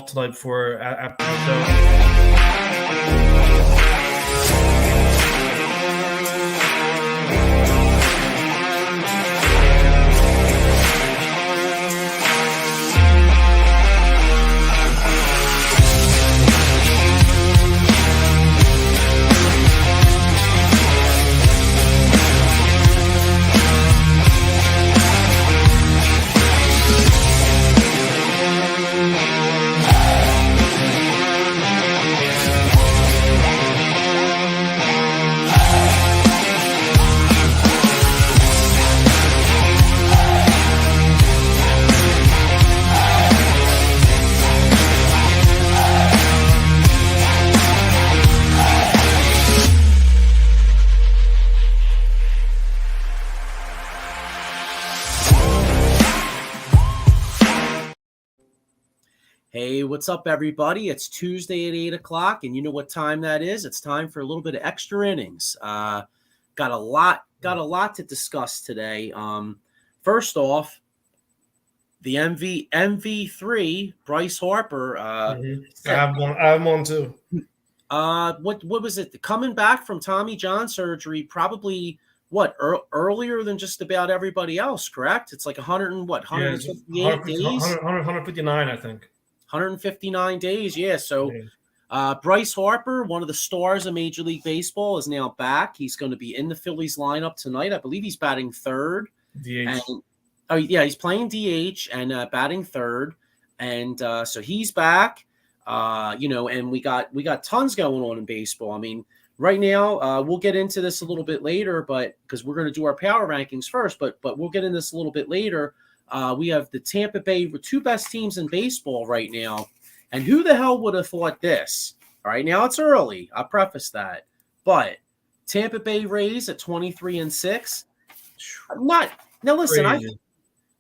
tonight before after the show. Hey, what's up, everybody? It's Tuesday at 8 o'clock, and you know what time that is? It's time for a little bit of extra innings. Got a lot to discuss today. First off, the MV3, Bryce Harper. I have one too. What was it? Coming back from Tommy John surgery, probably earlier than just about everybody else, correct? It's like 158 days? 159, I think. 159 days, yeah. So Bryce Harper, one of the stars of Major League Baseball, is now back. He's going to be in the Phillies lineup tonight. I believe he's batting third. DH. He's playing DH and batting third. And so he's back. And we got tons going on in baseball. I mean, right now, we'll get into this a little bit later, but because we're going to do our power rankings first, but we'll get into this a little bit later. We have the Tampa Bay, two best teams in baseball right now. And who the hell would have thought this? All right, now it's early. I'll preface that. But Tampa Bay Rays at 23-6. Now listen,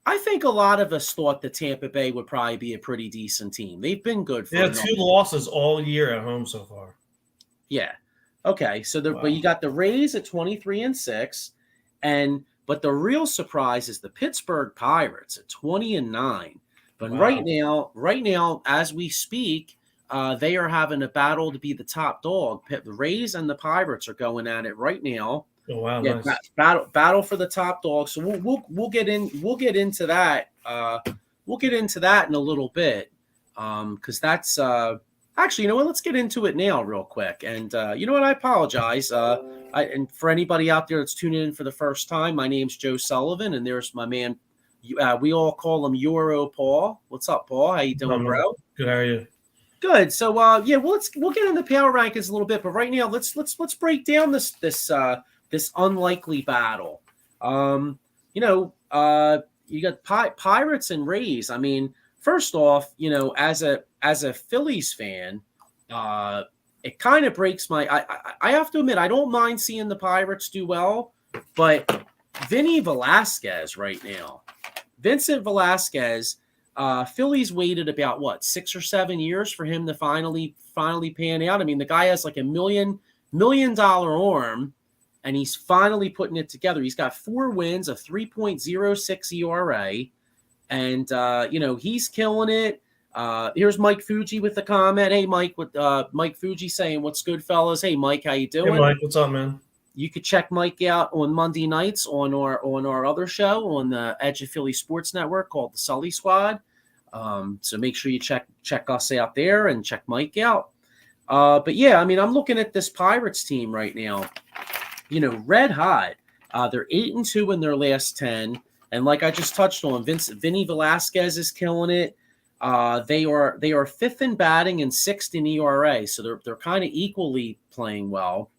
I think a lot of us thought that Tampa Bay would probably be a pretty decent team. They've been good for They have 2 losses all year at home so far. Yeah. Okay. So but you got the Rays at 23-6, but the real surprise is the Pittsburgh Pirates at 20-9. But right now, as we speak, they are having a battle to be the top dog. The Rays and the Pirates are going at it right now. Oh wow! Yeah, nice. battle for the top dog. So we'll get into that. We'll get into that in a little bit, because that's actually, you know what? Let's get into it now, real quick. And you know what? I apologize. And for anybody out there that's tuning in for the first time, my name's Joe Sullivan, and there's my man. We all call him Euro Paul. What's up, Paul? How you doing, bro? Good. How are you? Good. So we'll get into power rankings a little bit, but right now let's break down this unlikely battle. You got Pirates and Rays. I mean, first off, as a Phillies fan, it kind of breaks my. I have to admit, I don't mind seeing the Pirates do well, but Vinny Velasquez right now, Vincent Velasquez, Phillies waited about 6 or 7 years for him to finally pan out. I mean, the guy has like $1 million arm, and he's finally putting it together. He's got 4 wins, a 3.06 ERA, and he's killing it. Here's Mike Fuji with the comment. Hey, Mike, with Mike Fuji saying, "What's good, fellas?" Hey, Mike, how you doing? Hey, Mike, what's up, man? You could check Mike out on Monday nights on our other show on the Edge of Philly Sports Network called the Sully Squad. So make sure you check us out there and check Mike out. But yeah, I mean, I'm looking at this Pirates team right now. Red hot. They're 8-2 in their last 10, and like I just touched on, Vinny Velasquez is killing it. They are 5th in batting and 6th in ERA, so they're kind of equally playing well.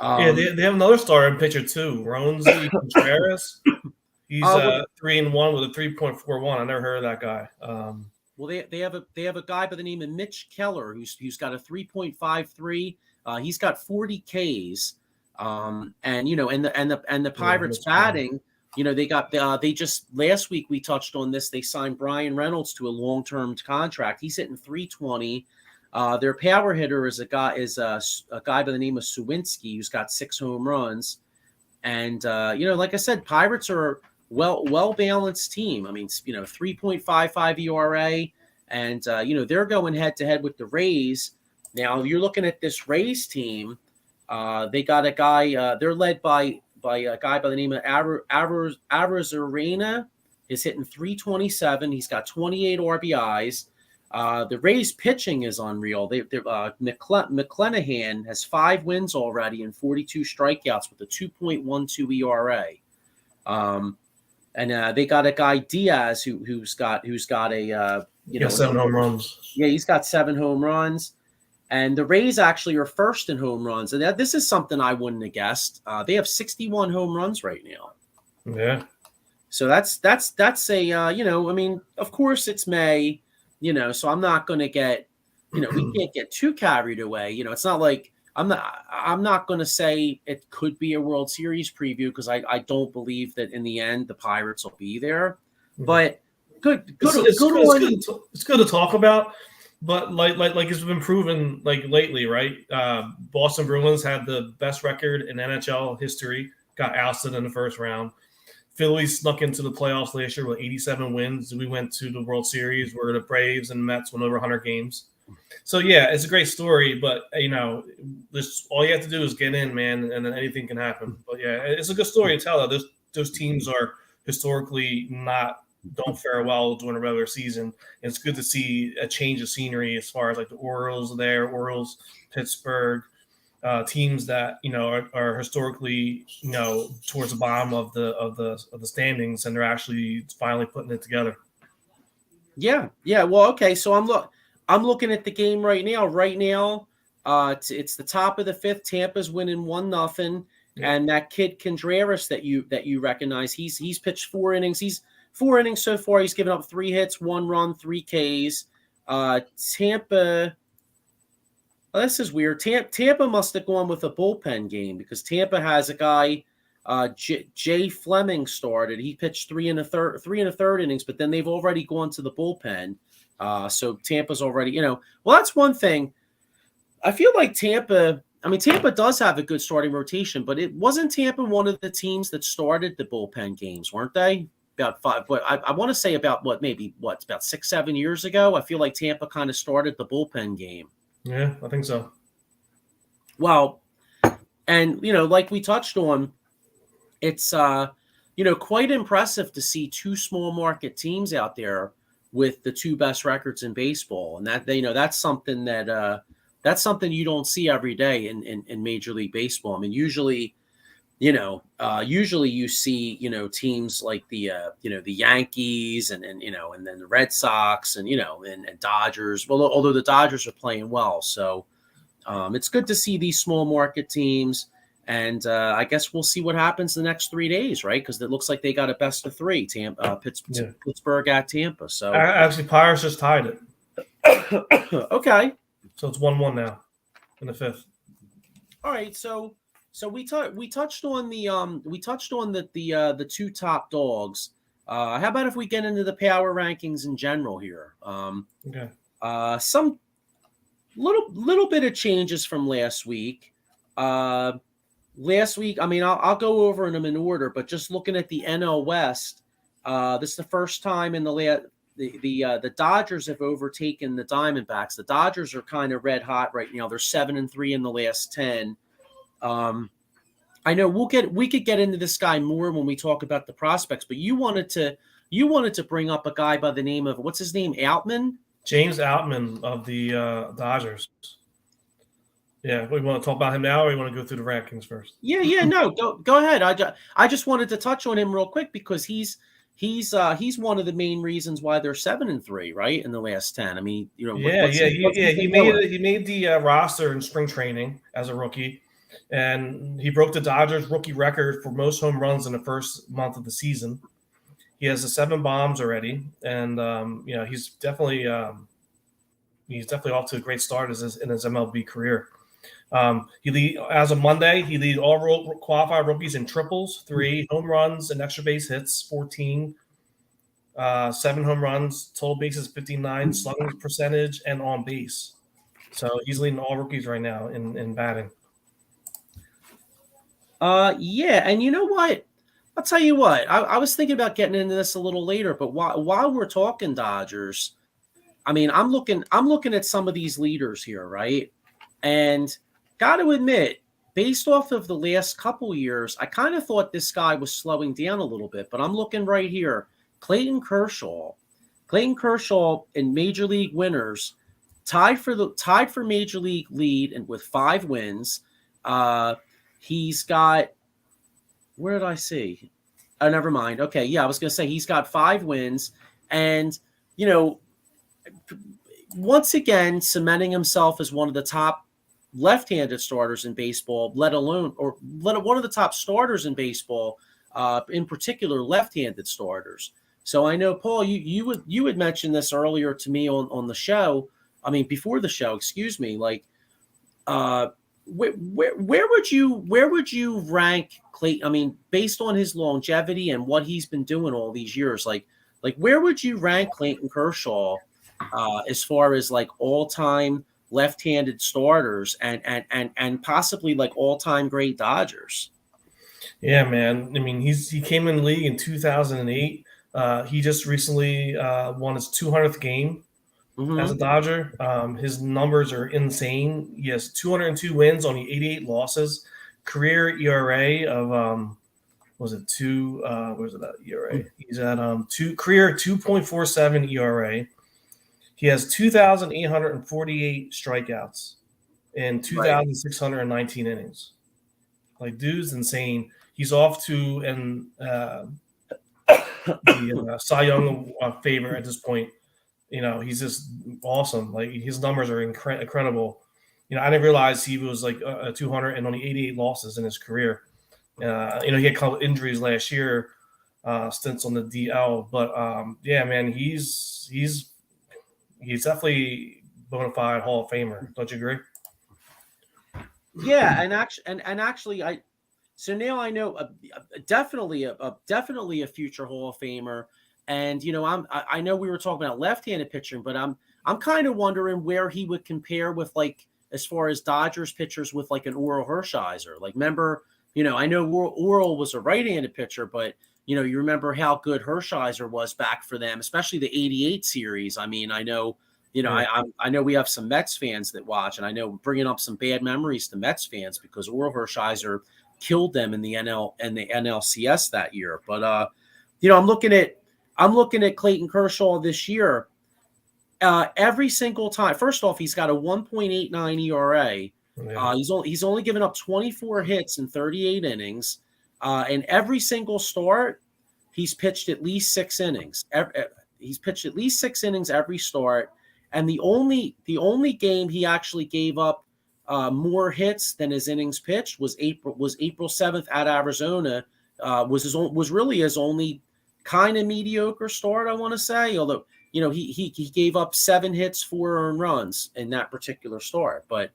They have another starting pitcher too, Ronzi Contreras. He's 3-1 with a 3.41. I never heard of that guy. Well, they have a guy by the name of Mitch Keller who's got a 3.53. He's got 40 Ks. And the Pirates batting, they just last week we touched on this. They signed Brian Reynolds to a long-term contract. He's hitting 320. Their power hitter is a guy by the name of Sawinski, who's got 6 home runs. And like I said, Pirates are well balanced team. I mean, 3.55 ERA, and they're going head to head with the Rays. Now you're looking at this Rays team. They got a guy. They're led by a guy by the name of Arizarena. Is hitting 327. He's got 28 RBIs. The Rays pitching is unreal. McClanahan has 5 wins already and 42 strikeouts with a 2.12 ERA. And they got a guy Diaz who's got a 7 home runs. Yeah, he's got 7 home runs. And the Rays actually are first in home runs, and this is something I wouldn't have guessed. They have 61 home runs right now. Yeah. So that's a I mean, of course it's May, so I'm not going to get, we can't get too carried away. It's not like I'm not going to say it could be a World Series preview because I don't believe that in the end the Pirates will be there. But it's good to talk about. But like it's been proven lately, right? Boston Bruins had the best record in NHL history, got ousted in the first round. Philly snuck into the playoffs last year with 87 wins. We went to the World Series where the Braves and Mets went over 100 games. So yeah, it's a great story, but this all you have to do is get in, man, and then anything can happen. But yeah, it's a good story to tell. Those teams are historically don't fare well during the regular season. And it's good to see a change of scenery as far as the Orioles, Pittsburgh, teams that are historically towards the bottom of the standings, and they're actually finally putting it together. Yeah. Well, okay. So I'm looking at the game right now. It's the top of the 5th. Tampa's winning 1-0, and that kid Contreras that you recognize, he's pitched 4 innings. He's 4 innings so far. He's given up 3 hits, 1 run, 3 Ks. Tampa. Oh, this is weird. Tampa must have gone with a bullpen game because Tampa has a guy, Jay Fleming started. He pitched 3 1/3 innings, but then they've already gone to the bullpen. So Tampa's already, well, that's one thing. I feel like Tampa does have a good starting rotation, but it wasn't Tampa one of the teams that started the bullpen games, weren't they? About 5, but I want to say about about 6-7 years ago. I feel like Tampa kind of started the bullpen game. Yeah, I think so. Well, and like we touched on, it's quite impressive to see 2 small market teams out there with the 2 best records in baseball, and that's something you don't see every day in Major League Baseball. I mean, usually you see teams like the Yankees and then the Red Sox and Dodgers. Well, although the Dodgers are playing well, so it's good to see these small market teams. And I guess we'll see what happens the next 3 days, right? Because it looks like they got a best of 3, Pittsburgh at Tampa. So actually, Pirates just tied it. Okay, so it's 1-1 now in the 5th. All right, so we touched on the 2 top dogs. How about if we get into the power rankings in general here? Okay. Some little bit of changes from last week. Last week, I mean, I'll go over them in order, but just looking at the NL West, this is the first time in the Dodgers have overtaken the Diamondbacks. The Dodgers are kind of red hot right now. They're 7-3 in the last 10. I know we could get into this guy more when we talk about the prospects, but you wanted to bring up a guy by the name of, what's his name? Outman? James Outman of the Dodgers. Yeah, we want to talk about him now, or we want to go through the rankings first? Yeah, no, go ahead. I just wanted to touch on him real quick because he's one of the main reasons why they're 7-3, right, in the last 10. I mean, He made the roster in spring training as a rookie, and he broke the Dodgers rookie record for most home runs in the first month of the season. He has 7 bombs already, and he's definitely off to a great start in his MLB career. As of Monday, he lead all qualified rookies in triples, 3 home runs and extra base hits, 14, 7 home runs, total bases 59, slugging percentage, and on base. So he's leading all rookies right now in batting. Yeah, and you know what? I'll tell you what. I was thinking about getting into this a little later, but while we're talking Dodgers, I mean, I'm looking at some of these leaders here, right? And got to admit, based off of the last couple years, I kind of thought this guy was slowing down a little bit, but I'm looking right here. Clayton Kershaw in Major League winners, tied for Major League lead and with 5 wins. He's got, where did I see? Oh, never mind. Okay, yeah, I was going to say he's got 5 wins, and once again cementing himself as one of the top left-handed starters in baseball, let alone one of the top starters in baseball, in particular left-handed starters. So I know, Paul, you had mentioned this earlier to me on the show. I mean, before the show, excuse me. Like, where would you rank Clayton? I mean, based on his longevity and what he's been doing all these years, like where would you rank Clayton Kershaw as far as like all-time left-handed starters and possibly like all-time great Dodgers? Yeah, man. I mean, he came in the league in 2008. He just recently won his 200th game as a Dodger. His numbers are insane. He has 202 wins, only 88 losses. Career ERA of was it two? Where's it at? ERA? He's at career 2.47 ERA. He has 2,848 strikeouts in 2,619 innings. Like, dude's insane. He's off to the Cy Young favor at this point. He's just awesome. Like, his numbers are incredible. I didn't realize he was like 200 and only 88 losses in his career. He had a couple injuries last year, stints on the DL. But yeah, man, he's definitely bona fide Hall of Famer. Don't you agree? Yeah, and actually, so now I know definitely a future Hall of Famer. And I know we were talking about left-handed pitching, but I'm kind of wondering where he would compare with, like, as far as Dodgers pitchers with like an Oral Hershiser. Like, remember, I know Oral was a right-handed pitcher, but you remember how good Hershiser was back for them, especially the '88 series. I mean, I know. I know we have some Mets fans that watch, and I know bringing up some bad memories to Mets fans because Oral Hershiser killed them in the NLCS that year. But I'm looking at Clayton Kershaw this year. Every single time, first off, he's got a 1.89 ERA. Yeah. He's only given up 24 hits in 38 innings, and every single start, he's pitched at least 6 innings. He's pitched at least 6 innings every start. And the only game he actually gave up more hits than his innings pitched was April 7th at Arizona. Was really his only kind of mediocre start, I want to say. Although he gave up 7 hits, 4 earned runs in that particular start. But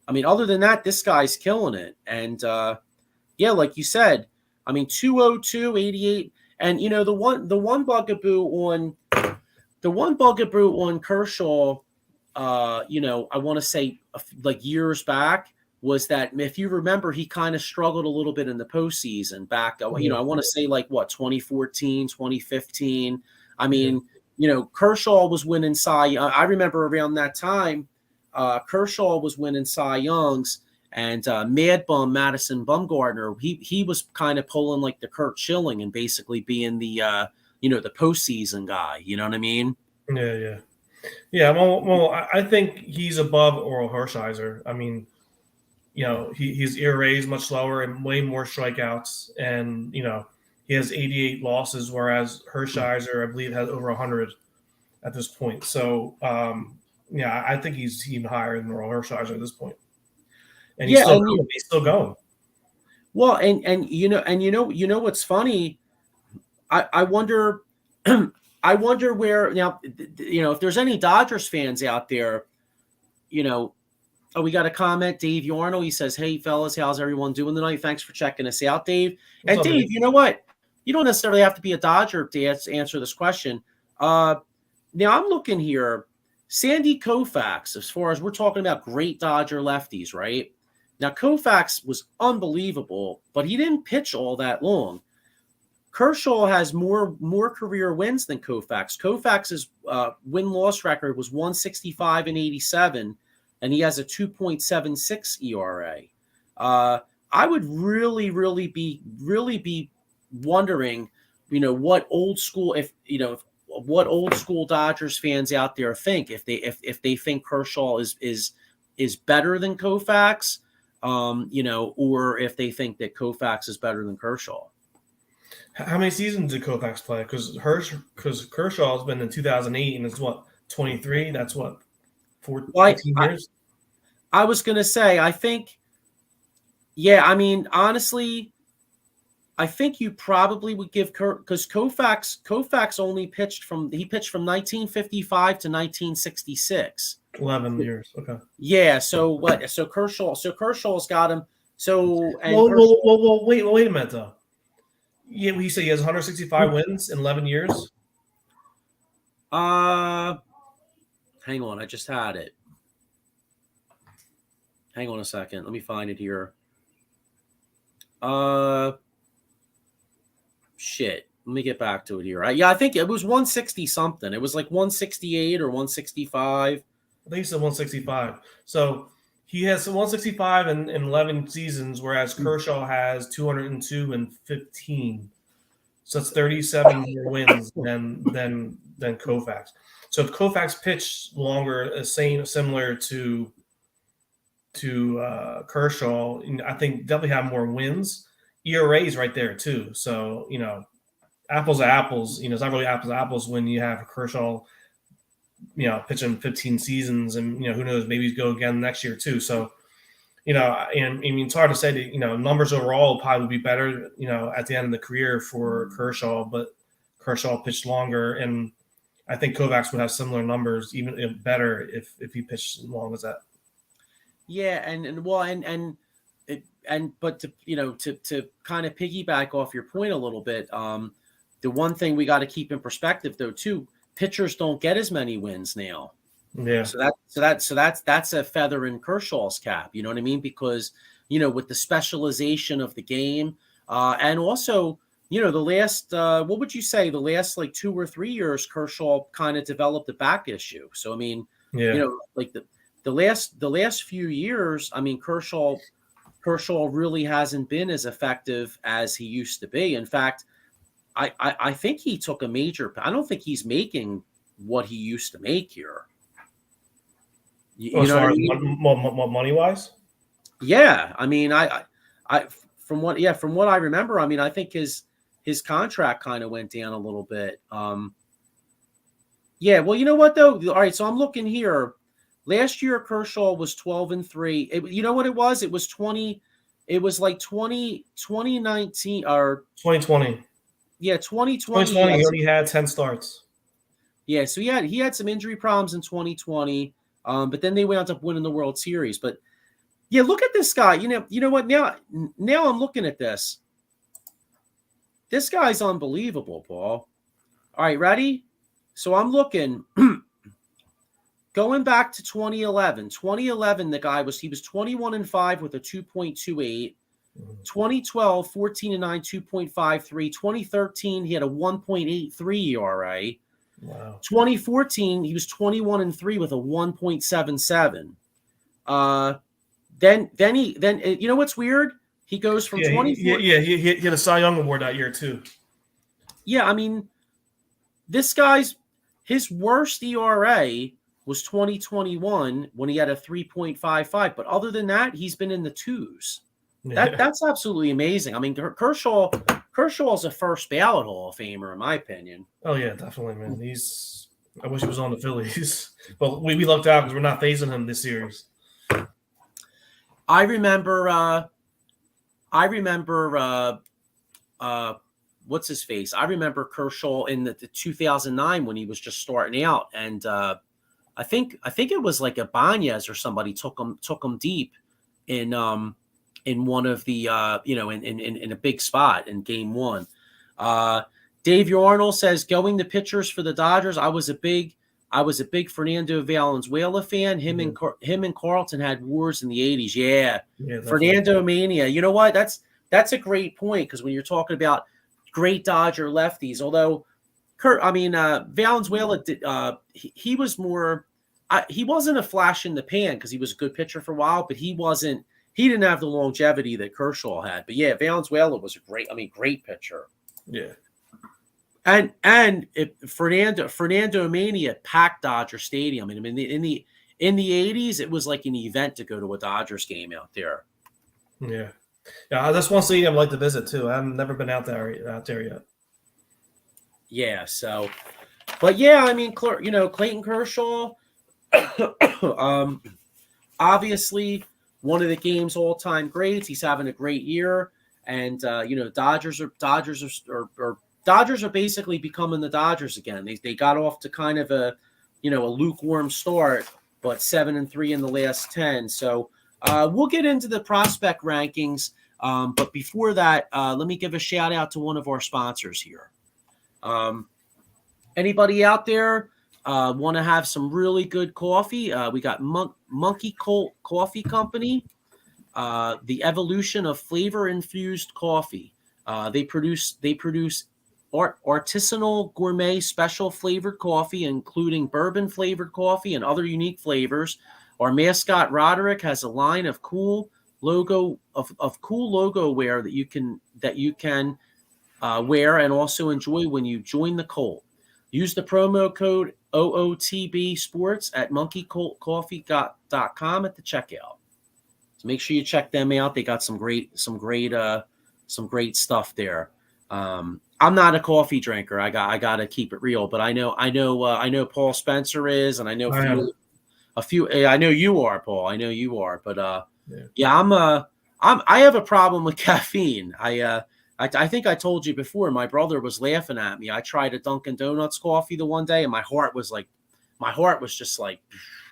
I mean, other than that, this guy's killing it. And yeah, like you said, I mean, 202, 88, and the one bugaboo on Kershaw, I want to say like years back, was that if you remember, he kind of struggled a little bit in the postseason back, I want to say like 2014, 2015. I mean, Kershaw was winning Cy. I remember around that time, Kershaw was winning Cy Youngs, and Mad Bum Madison Bumgarner, he was kind of pulling like the Kurt Schilling and basically being the the postseason guy. You know what I mean? Yeah. Well, I think he's above Oral Hershiser. I mean, his ERA is much slower and way more strikeouts, and he has 88 losses, whereas Hershiser, I believe, has over 100 at this point. So, I think he's even higher than Oral Hershiser at this point, and he's still going. Well, and what's funny? I wonder. I wonder where now. If there's any Dodgers fans out there, Oh, we got a comment. Dave Yarno, he says, "Hey, fellas, how's everyone doing tonight? Thanks for checking us out, Dave." And Dave, you know what? You don't necessarily have to be a Dodger to answer this question. Now, I'm looking here. Sandy Koufax, as far as we're talking about great Dodger lefties, right? Now, Koufax was unbelievable, but he didn't pitch all that long. Kershaw has more career wins than Koufax. Koufax's win-loss record was 165 and 87, and he has a 2.76 ERA. I would really be wondering, what old school Dodgers fans out there think if they think Kershaw is better than Koufax, or if they think that Koufax is better than Kershaw. How many seasons did Koufax play? Because Kershaw's been in 2008 and it's what, 23? That's what, 14 years? I was going to say, I think, yeah, I mean, honestly, I think you probably would give because Koufax only pitched from 1955 to 1966. 11 years. Okay. Yeah. So what? So Kershaw's got him. So and well, wait a minute though. Yeah, he said he has 165 wins in 11 years. Hang on, I just had it. Hang on a second. Let me find it here. Shit. Let me get back to it here. Yeah, I think it was 160 something. It was like 168 or 165. I think he said 165. So he has 165 in 11 seasons, whereas Kershaw has 202 and 15. So it's 37 more wins than Koufax. So if Koufax pitched longer, similar to Kershaw, I think definitely have more wins. ERA's right there too. So apples to apples. It's not really apples to apples when you have Kershaw, pitching 15 seasons, and who knows, maybe he'd go again next year too. So, and I mean, it's hard to say that numbers overall probably would be better, at the end of the career for Kershaw, but Kershaw pitched longer, and I think Koufax would have similar numbers, even better if he pitched as long as that. Yeah, but to kind of piggyback off your point a little bit, the one thing we got to keep in perspective though too, pitchers don't get as many wins now. Yeah. So that's a feather in Kershaw's cap. You know what I mean? Because with the specialization of the game, and also the last what would you say the last like 2 or 3 years Kershaw kind of developed a back issue. So I mean, like the last few years, I mean, Kershaw really hasn't been as effective as he used to be. In fact, I think he took a major. I don't think he's making what he used to make here. You know what I mean? Money wise? Yeah, I mean, I from what I remember, I mean, I think his contract kind of went down a little bit. Yeah, well, you know what though? All right, so I'm looking here. Last year, Kershaw was 12-3. You know what it was? It was 20. It was like 2019 or 2020. Yeah, 2020. He only had 10 starts. Yeah, so he had some injury problems in 2020, but then they wound up winning the World Series. But yeah, look at this guy. You know what? Now I'm looking at this. This guy's unbelievable, Paul. All right, ready? So I'm looking. Going back to 2011, the guy was 21-5 with a 2.28. 2012, 14-9, 2.53. 2013, he had a 1.83 ERA. Wow. 2014, he was 21-3 with a 1.77. Then you know what's weird? He goes from 24. He had a Cy Young award that year too. Yeah, I mean, his worst ERA was 2021 when he had a 3.55. But other than that, he's been in the twos. That's absolutely amazing. I mean, Kershaw is a first ballot Hall of Famer, in my opinion. Oh, yeah, definitely, man. I wish he was on the Phillies. But we lucked out because we're not facing him this series. I remember what's his face? I remember Kershaw in the 2009 when he was just starting out, and I think it was like Ibanez or somebody took him deep in one of the in a big spot in game one. Dave Yarnell says going to pitchers for the Dodgers. I was a big Fernando Valenzuela fan. Him and Carlton had wars in the 80s. Yeah, Fernando mania. You know what? That's a great point because when you're talking about great Dodger lefties. Although Valenzuela did, he was more. He wasn't a flash in the pan because he was a good pitcher for a while, but he wasn't. He didn't have the longevity that Kershaw had. But yeah, Valenzuela was a great pitcher. Yeah. And Fernando Mania packed Dodger Stadium. I mean, in the 80s, it was like an event to go to a Dodgers game out there. Yeah. Yeah, that's one city I'd like to visit too. I've never been out there yet. Yeah, so, but yeah, I mean, Clayton Kershaw, obviously one of the game's all-time greats. He's having a great year, and Dodgers are basically becoming the Dodgers again. They got off to kind of a lukewarm start, but 7-3 in the last 10. So we'll get into the prospect rankings, but before that, let me give a shout out to one of our sponsors here. Anybody out there want to have some really good coffee? We got Monkey Colt Coffee Company, the evolution of flavor infused coffee. They produce artisanal gourmet special flavored coffee, including bourbon flavored coffee and other unique flavors. Our mascot Roderick has a line of cool logo wear that you can wear and also enjoy when you join the Colt. Use the promo code OOTB Sports at monkeycoltcoffee.com at the checkout. So make sure you check them out. They got some great stuff there. I'm not a coffee drinker. I got to keep it real, but I know Paul Spencer is, and I know a few. I know you are, Paul. I know you are, but I have a problem with caffeine. I think I told you before, my brother was laughing at me. I tried a Dunkin' Donuts coffee the one day, and my heart was just like,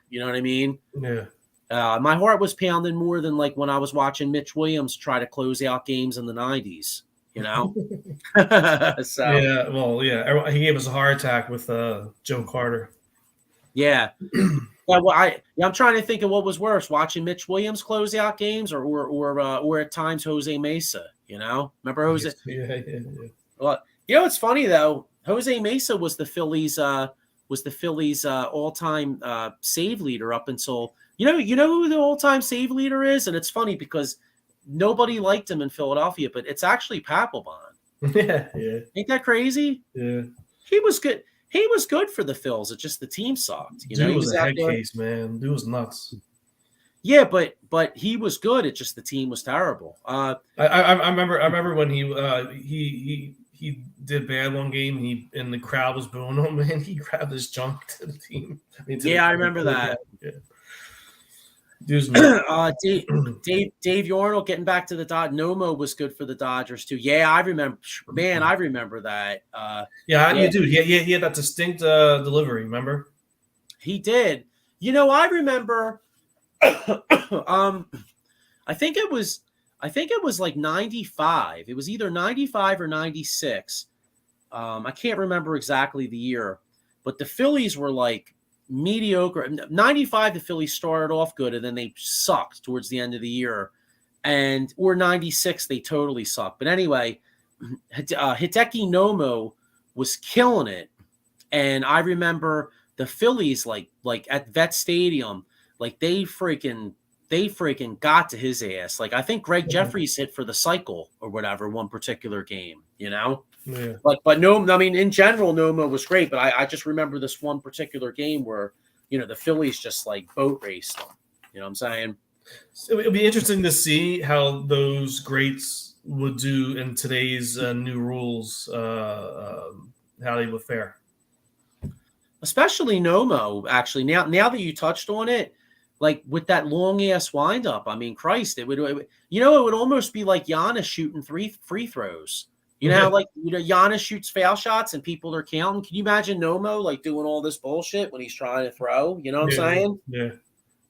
you know what I mean? Yeah. My heart was pounding more than like when I was watching Mitch Williams try to close out games in the 90s, you know? So yeah, well, yeah, he gave us a heart attack with Joe Carter. Yeah. Well, I'm trying to think of what was worse, watching Mitch Williams close out games or at times Jose Mesa, you know? Remember Jose? Yeah. Well, it's funny though. Jose Mesa was the Phillies all-time save leader up until you know who the all-time save leader is, and it's funny because nobody liked him in Philadelphia, but it's actually Papelbon. Yeah. Ain't that crazy? Yeah. He was good. He was good for the Phils. It's just the team sucked. Dude he was a head case, man. Dude was nuts. Yeah, but he was good. It's just the team was terrible. I remember when he did bad one game. And the crowd was booing him, man. He grabbed his junk to the team. I remember that. Yeah. Dave Yarnell getting back to the Dodgers. Nomo was good for the Dodgers too. Yeah, I remember. Man, I remember that. You do. He had that distinct delivery. Remember? He did. I remember. I think it was like 95. It was either 95 or 96. I can't remember exactly the year, but the Phillies were like mediocre. 95, the Phillies started off good, and then they sucked towards the end of the year. Or 96, they totally sucked. But anyway, Hideki Nomo was killing it. And I remember the Phillies, like at Vet Stadium, like they freaking got to his ass. Like I think Greg Jeffries hit for the cycle or whatever one particular game, Yeah. But no, I mean in general, Nomo was great. But I just remember this one particular game where the Phillies just like boat raced them. You know what I'm saying? So it'll be interesting to see how those greats would do in today's new rules. How they would fare. Especially Nomo, actually. Now that you touched on it. Like with that long ass windup, I mean, Christ, it would almost be like Giannis shooting free throws. How Giannis shoots foul shots and people are counting. Can you imagine Nomo like doing all this bullshit when he's trying to throw? You know what I'm saying?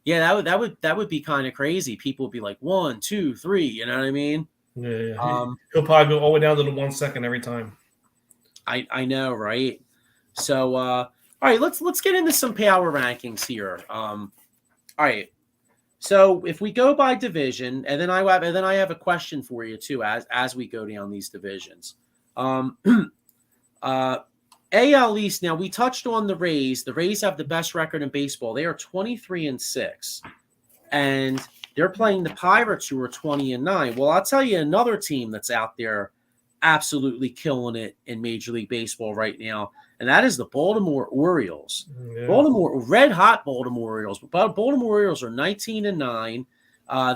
Yeah. That would be kind of crazy. People would be like 1, 2, 3. You know what I mean? Yeah. He'll probably go all the way down to the 1 second every time. I know, right? So, all right, let's get into some power rankings here. All right, so if we go by division, and then I have a question for you too, as we go down these divisions. Um, AL East. Now we touched on the Rays. The Rays have the best record in baseball. They are 23-6, and they're playing the Pirates, who are 20-9. Well, I'll tell you another team that's out there absolutely killing it in Major League Baseball right now, and that is the Baltimore Orioles. Yeah. Baltimore, red hot Baltimore Orioles. But Baltimore Orioles are 19-9.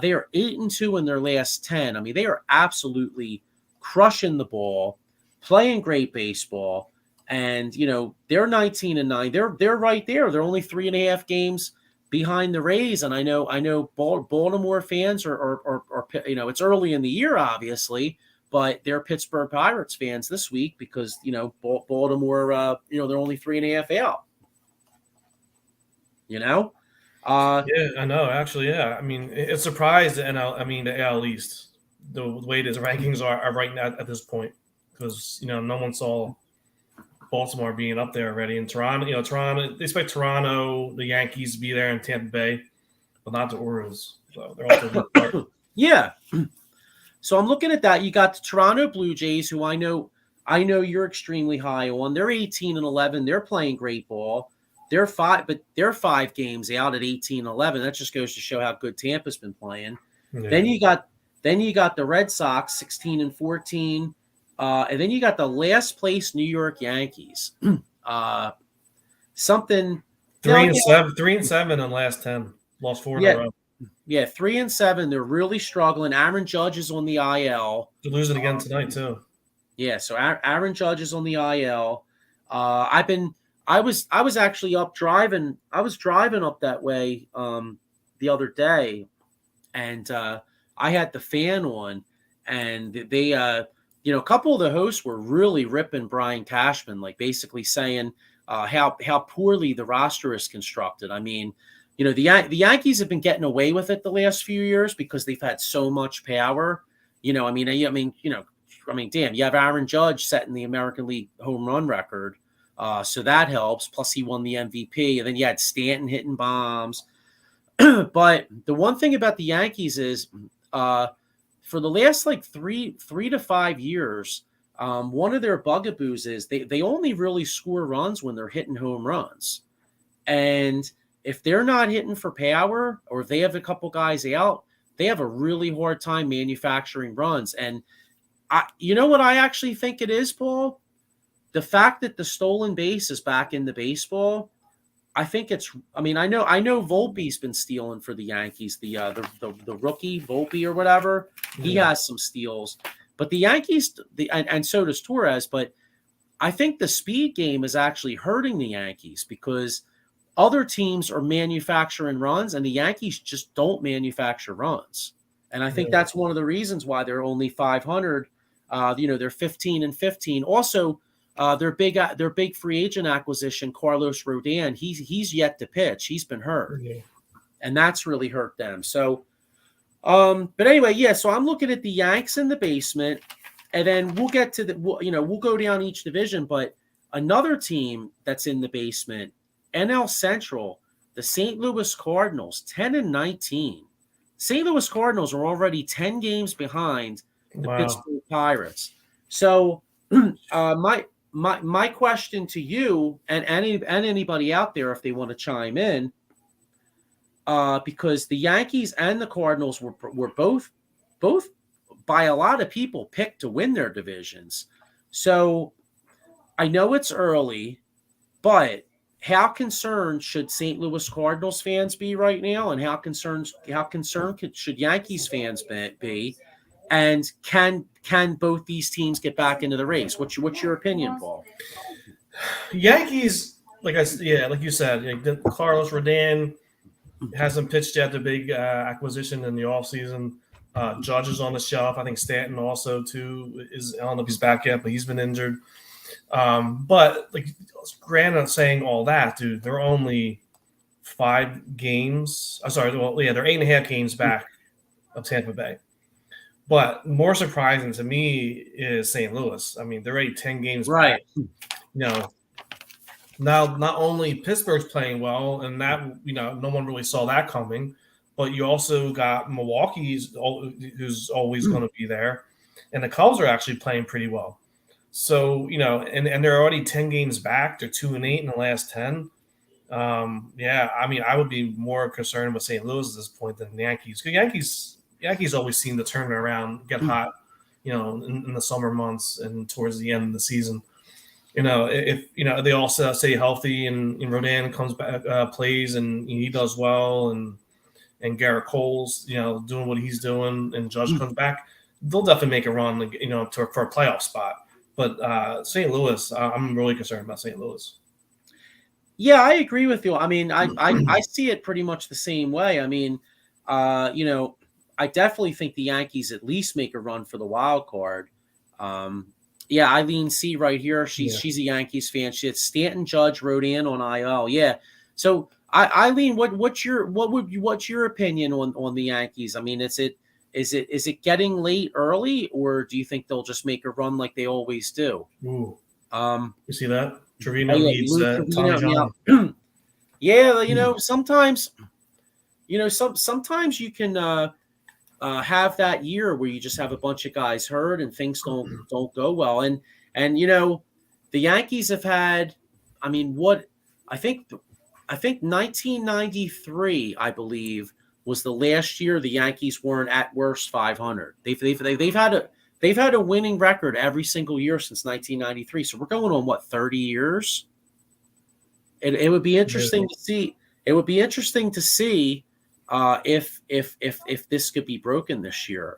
They are 8-2 in their last 10. I mean, they are absolutely crushing the ball, playing great baseball. And they're 19-9. They're right there. They're only 3.5 games behind the Rays. And I know Baltimore fans are it's early in the year, obviously, but they're Pittsburgh Pirates fans this week because Baltimore they're only 3.5 out. Yeah, I know. Actually, yeah. I mean, it's surprised the AL East, the way the rankings are right now at this point, because no one saw Baltimore being up there already. And Toronto, they expect Toronto, the Yankees to be there, in Tampa Bay, but not the Orioles. So they're also yeah. So I'm looking at that. You got the Toronto Blue Jays, who I know you're extremely high on. They're 18-11. They're playing great ball. They're 5 games out at 18-11. That just goes to show how good Tampa's been playing. Yeah. Then you got the Red Sox 16-14. And then you got the last place New York Yankees. 3-7 in last 10. Lost 4 in a row. Yeah, 3-7. They're really struggling. Aaron Judge is on the IL. They're losing again tonight too. Yeah, so Aaron Judge is on the IL. I was actually up driving. I was driving up that way the other day, and I had the fan on, and they a couple of the hosts were really ripping Brian Cashman, like basically saying how poorly the roster is constructed. I mean, the Yankees have been getting away with it the last few years because they've had so much power. Damn, you have Aaron Judge setting the American League home run record, so that helps. Plus, he won the MVP, and then you had Stanton hitting bombs. But the one thing about the Yankees is, for the last 3 to 5 years, one of their bugaboos is they only really score runs when they're hitting home runs. And if they're not hitting for power, or if they have a couple guys out, they have a really hard time manufacturing runs. And you know what I actually think it is, Paul? The fact that the stolen base is back into baseball. I think I know Volpe's been stealing for the Yankees, the rookie Volpe or whatever. He has some steals, but the Yankees, and so does Torres. But I think the speed game is actually hurting the Yankees because other teams are manufacturing runs, and the Yankees just don't manufacture runs. And I think that's one of the reasons why they're only 500. They're 15-15. Also, their big free agent acquisition, Carlos Rodon, he's yet to pitch. He's been hurt, and that's really hurt them. So, but anyway, yeah. So I'm looking at the Yanks in the basement, and then we'll get to we'll go down each division. But another team that's in the basement, NL Central, the St. Louis Cardinals, 10-19. St. Louis Cardinals are already 10 games behind the Pittsburgh Pirates. So, My question to you and anybody out there, if they want to chime in, because the Yankees and the Cardinals were both by a lot of people picked to win their divisions. So I know it's early, but how concerned should St. Louis Cardinals fans be right now, and how concerned should Yankees fans be? And can both these teams get back into the race? What's your opinion, Paul? Yankees, like you said, Carlos Rodon hasn't pitched yet. The big acquisition in the offseason. Judge is on the shelf. I think Stanton also too is. I don't know if he's back yet, but he's been injured. But granted, saying all that, dude, they're only 5 games. I'm sorry. Well, yeah, they're 8.5 games back of Tampa Bay. But more surprising to me is St. Louis. I mean, they're already 10 games back. Now not only Pittsburgh's playing well, and that no one really saw that coming, but you also got Milwaukee, who's always going to be there, and the Cubs are actually playing pretty well. So, and they're already 10 games back. They're 2-8 in the last 10. Yeah, I mean, I would be more concerned with St. Louis at this point than the Yankees. Because Yankees always seem to turn it around, get hot, in the summer months and towards the end of the season. If they all stay healthy and Rodon comes back, plays, and he does well, and Garrett Cole's doing what he's doing, and Judge comes back, they'll definitely make a run, for a playoff spot. But St. Louis, I'm really concerned about St. Louis. Yeah, I agree with you. I mean, I see it pretty much the same way. I mean, I definitely think the Yankees at least make a run for the wild card. Yeah, Eileen C right here. She's a Yankees fan. She had Stanton, Judge, Rodon on IL. Yeah. So Eileen, what's your opinion on the Yankees? I mean, is it getting late early, or do you think they'll just make a run like they always do? Ooh. You see that? Trevino needs Trevino, Tommy John. Yeah, sometimes sometimes you can have that year where you just have a bunch of guys hurt and things don't go well. And the Yankees have had, I mean, I think 1993, I believe, was the last year the Yankees weren't at worst 500. They've had a winning record every single year since 1993. So we're going on 30 years. It would be interesting to see. It would be interesting to see if this could be broken this year.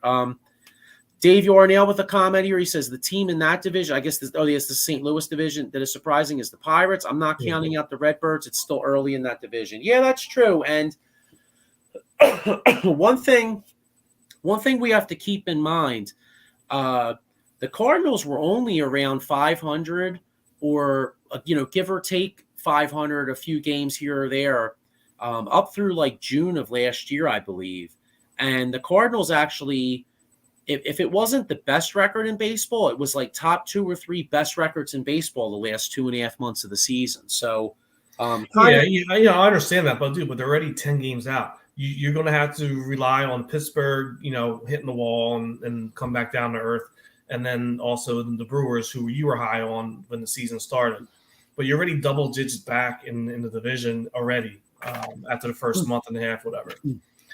Dave Yornell with a comment here. He says the team in that division, I guess, the St. Louis division that is surprising is the Pirates. I'm not counting out the Redbirds. It's still early in that division. Yeah, that's true. And one thing we have to keep in mind, the Cardinals were only around 500, or give or take 500, a few games here or there, up through like June of last year, I believe. And the Cardinals actually, if it wasn't the best record in baseball, it was like top 2 or 3 best records in baseball the last 2.5 months of the season. So, I understand that, but they're already 10 games out. You're going to have to rely on Pittsburgh, hitting the wall and come back down to earth. And then also the Brewers, who you were high on when the season started. But you're already double digits back in the division already after the first month and a half, whatever.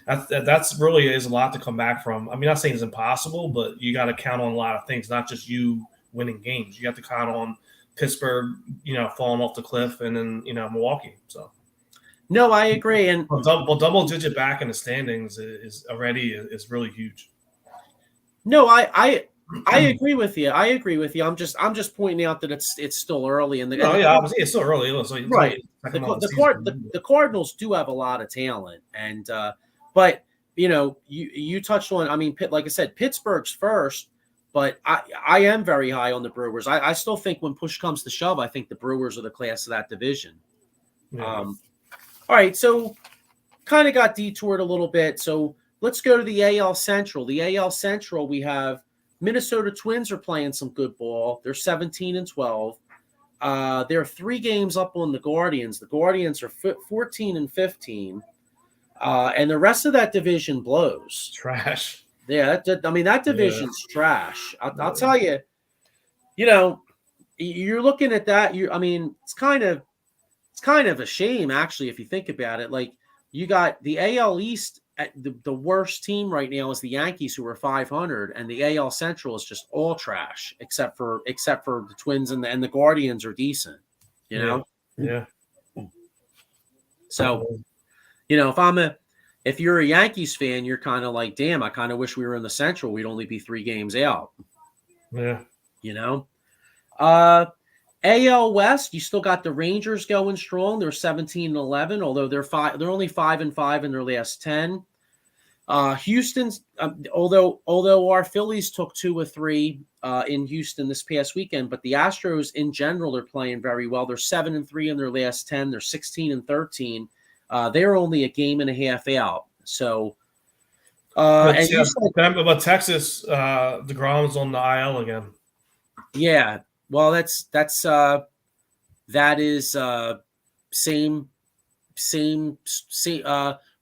That's really is a lot to come back from. I mean, not saying it's impossible, but you got to count on a lot of things, not just you winning games. You have to count on Pittsburgh, falling off the cliff, and then Milwaukee. So, no, I agree. And double digit back in the standings is really huge. No, I agree with you. I'm just pointing out that it's still early in the. Obviously it's still early. Right. The Cardinals do have a lot of talent, and but you touched on. I mean, like I said, Pittsburgh's first, but I am very high on the Brewers. I still think when push comes to shove, I think the Brewers are the class of that division. Yeah. All right, so kind of got detoured a little bit. So let's go to the AL Central. The AL Central, we have Minnesota Twins are playing some good ball. They're 17-12. They're 3 games up on the Guardians. The Guardians are 14-15. And the rest of that division blows. Trash. Yeah, that division's trash. I'll tell you, you're looking at that. It's kind of a shame, actually, if you think about it. Like, you got the AL East. The worst team right now is the Yankees, who are 500, and the AL Central is just all trash, except for the Twins and the Guardians are decent. Yeah. So, if you're a Yankees fan, you're kind of like, damn, I kind of wish we were in the Central. We'd only be 3 games out. Yeah. AL West, you still got the Rangers going strong. They're 17-11, although they're only 5-5 in their last 10. Houston's, although our Phillies took 2 or 3 in Houston this past weekend, but the Astros in general are playing very well. They're 7-3 in their last 10. They're 16-13. They're only a game and a half out. So, but Texas, DeGrom's on the IL again. Yeah. Well, that is same.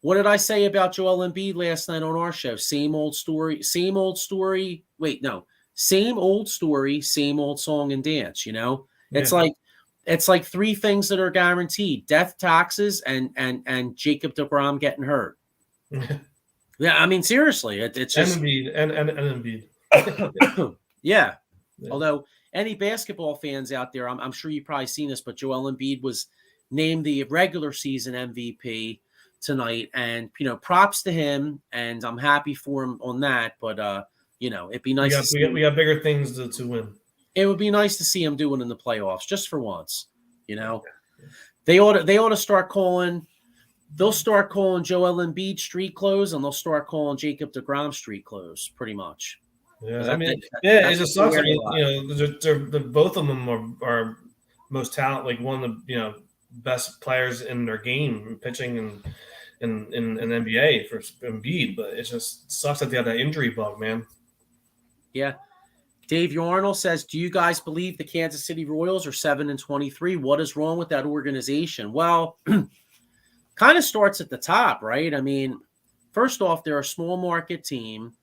What did I say about Joel Embiid last night on our show? Same old story. Wait, no. same old story, same old song and dance. You know, it's Yeah. like it's like three things that are guaranteed: death, taxes, and Jacob deGrom getting hurt. Yeah, I mean seriously, it's just and Embiid and Embiid. yeah. Yeah. Although any basketball fans out there, I'm sure you've probably seen this, but Joel Embiid was named the regular season MVP tonight, and props to him, and I'm happy for him on that. But it'd be nice to see we got bigger things to win. it would be nice to see him doing in the playoffs just for once. They ought to start calling. They'll start calling Joel Embiid street clothes, and they'll start calling Jacob deGrom street clothes, pretty much. Yeah, I mean, it just sucks. I mean, they're both of them are most talent, like one of the best players in their game, pitching and in NBA for Embiid, but it just sucks that they have that injury bug, man. Yeah. Dave Yarnell says, do you guys believe the Kansas City Royals are 7-23? What is wrong with that organization? Well, kind of starts at the top, right? I mean, first off, they're a small market team.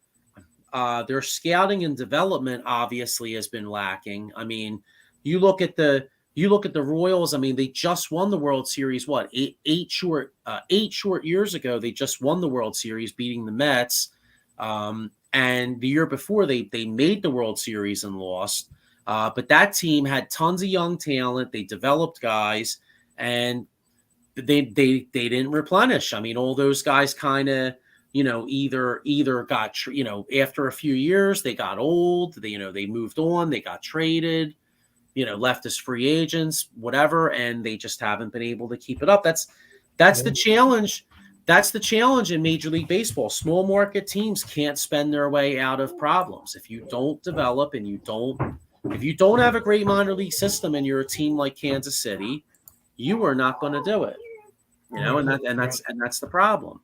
Their scouting and development obviously has been lacking. I mean, you look at the Royals. I mean, they just won the World Series. What, eight short years ago? They just won the World Series, beating the Mets. And the year before, they made the World Series and lost. But that team had tons of young talent. They developed guys, and they didn't replenish. I mean, all those guys kind of either got after a few years they got old. They moved on. They got traded. Left as free agents, whatever, and they just haven't been able to keep it up. That's the challenge. That's the challenge in Major League Baseball. Small market teams can't spend their way out of problems. If you don't develop and if you don't have a great minor league system and you're a team like Kansas City, you are not going to do it. And that's the problem.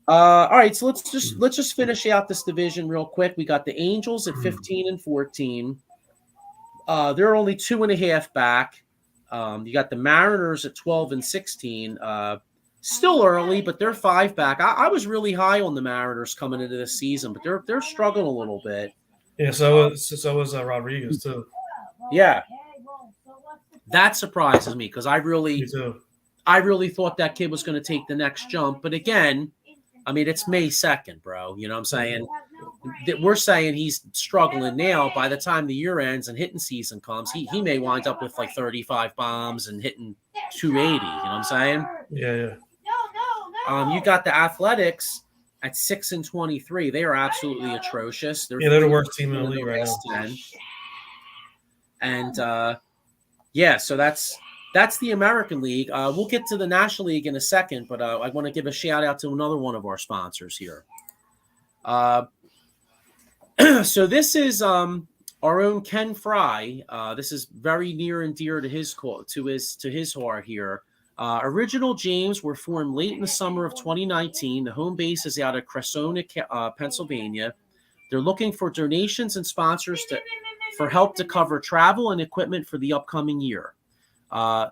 All right, so let's just finish out this division real quick. We got the Angels at 15-14. They're only 2.5 back. You got the Mariners at 12-16. Still early, but they're 5 back. I was really high on the Mariners coming into this season, but they're struggling a little bit. Yeah, so was Rodriguez too. Yeah, that surprises me because I really thought that kid was going to take the next jump. But again, I mean, it's May 2nd, bro. You know what I'm saying? We're saying he's struggling now. By the time the year ends and hitting season comes, he may wind up with like 35 bombs and hitting 280. You know what I'm saying? Yeah. You got the Athletics at 6-23. They are absolutely atrocious. They're the worst team in the league right now. 10. And so that's the American League. We'll get to the National League in a second, but I want to give a shout out to another one of our sponsors here. So this is our own Ken Fry. This is very near and dear to his heart here. Original James were formed late in the summer of 2019. The home base is out of Cressona, Pennsylvania. They're looking for donations and sponsors for help to cover travel and equipment for the upcoming year.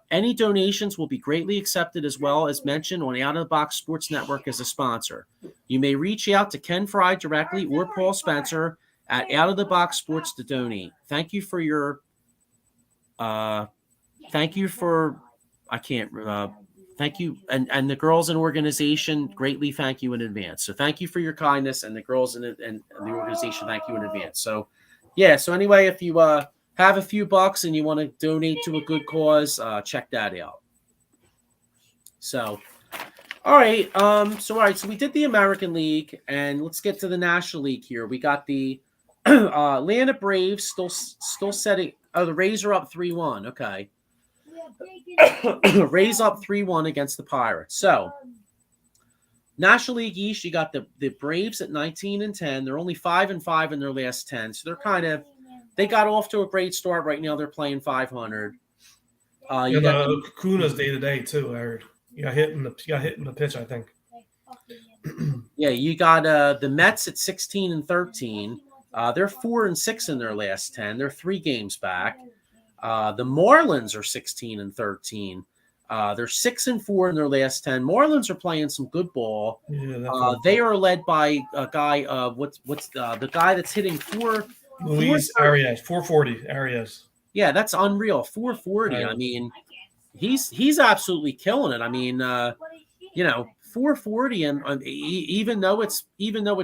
Any donations will be greatly accepted, as well as mentioned on Out of the Box Sports Network as a sponsor. You may reach out to Ken Fry directly or Paul Spencer at Out of the Box Sports to donate. Thank you for thank you. And the girls and organization greatly thank you in advance. So thank you for your kindness, and the girls and the organization thank you in advance. So yeah. So anyway, if you have a few bucks and you want to donate to a good cause, check that out. So, all right. So we did the American League, and let's get to the National League here. We got the Atlanta Braves still setting. Oh, the Rays are up 3-1. Okay. Rays up 3-1 against the Pirates. So, National League East, you got the Braves at 19-10. They're only 5-5 in their last 10. So they got off to a great start. Right now, they're playing 500. You got Kuna's day to day too. I heard you got hit in the pitch, I think. Yeah, you got the Mets at 16-13. They're 4-6 in their last 10. They're 3 games back. The Marlins are 16-13. They're 6-4 in their last 10. Marlins are playing some good ball. Yeah, they are led by a guy. What's the guy that's hitting Luis Arias, 440. Arias. Yeah, that's unreal. 440. Arias. I mean, he's absolutely killing it. I mean, 440, and even though it's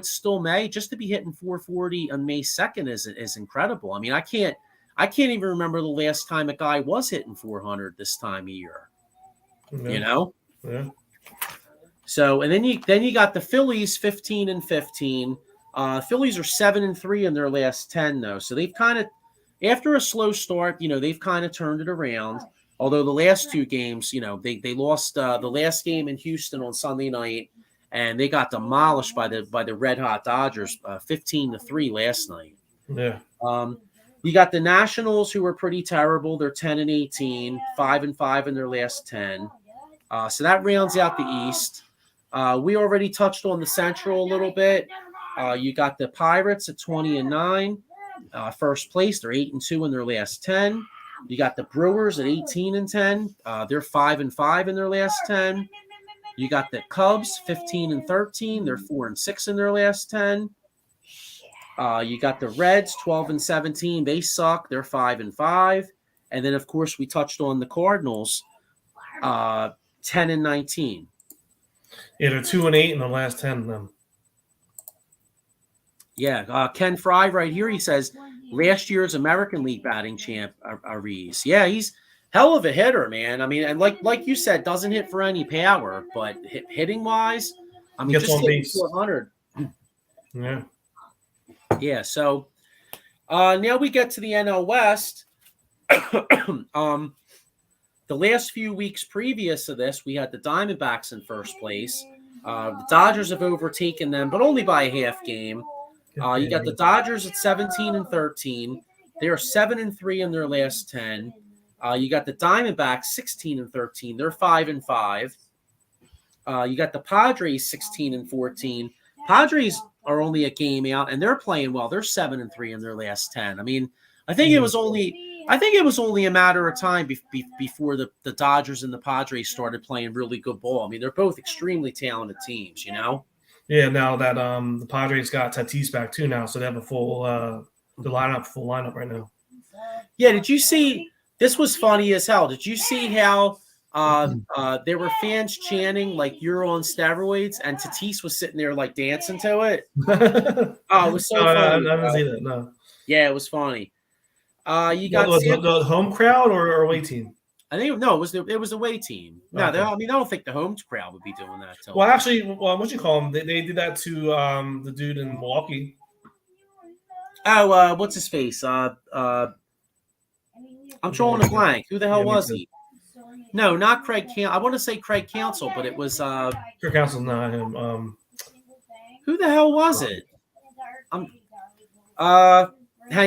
still May, just to be hitting 440 on May 2nd is incredible. I mean, I can't even remember the last time a guy was hitting 400 this time of year. Yeah. Yeah. So, and then you got the Phillies 15-15. Phillies are 7-3 in their last 10 though. So they've kind of, after a slow start, they've kind of turned it around. Although the last two games, they lost the last game in Houston on Sunday night, and they got demolished by the Red Hot Dodgers 15-3 last night. Yeah. You got the Nationals, who are pretty terrible. They're 10-18, 5-5 in their last 10. So that rounds out the East. We already touched on the Central a little bit. You got the Pirates at 20-9, first place. They're 8-2 in their last 10. You got the Brewers at 18-10. They're 5-5 in their last 10. You got the Cubs 15-13. They're 4-6 in their last 10. You got the Reds 12-17. They suck. They're 5-5. And then, of course, we touched on the Cardinals 10-19. Yeah, they're 2-8 in the last 10 of them. Yeah, Ken Fry right here, he says, last year's American League batting champ, Ariz. Yeah, he's hell of a hitter, man. I mean, and like you said, doesn't hit for any power, but hitting-wise, I mean, Gets just on hitting base. 400. Yeah. Yeah, so now we get to the NL West. The last few weeks previous to this, we had the Diamondbacks in first place. The Dodgers have overtaken them, but only by a half game. You got the Dodgers at 17-13. They are 7-3 in their last 10. You got the Diamondbacks 16-13. They're 5-5. You got the Padres 16-14. Padres are only a game out, and they're playing well. They're 7-3 in their last 10. I mean, I think it was only a matter of time before the Dodgers and the Padres started playing really good ball. I mean, they're both extremely talented teams, Yeah, now that the Padres got Tatis back too now, so they have a full lineup right now. Yeah, did you see? This was funny as hell. Did you see how there were fans chanting like "You're on steroids" and Tatis was sitting there like dancing to it? Oh, it was so funny. I didn't see that. No. Yeah, it was funny. You got the home crowd or away team? I think it was away team. No, Okay. I don't think the home crowd would be doing that. Well, actually, what you call them? They did that to the dude in Milwaukee. Oh, what's his face? I'm drawing a blank. Who the hell was he? No, not Craig. I want to say Craig Counsell, but it was Craig Counsell's not him. Who the hell was it? Hang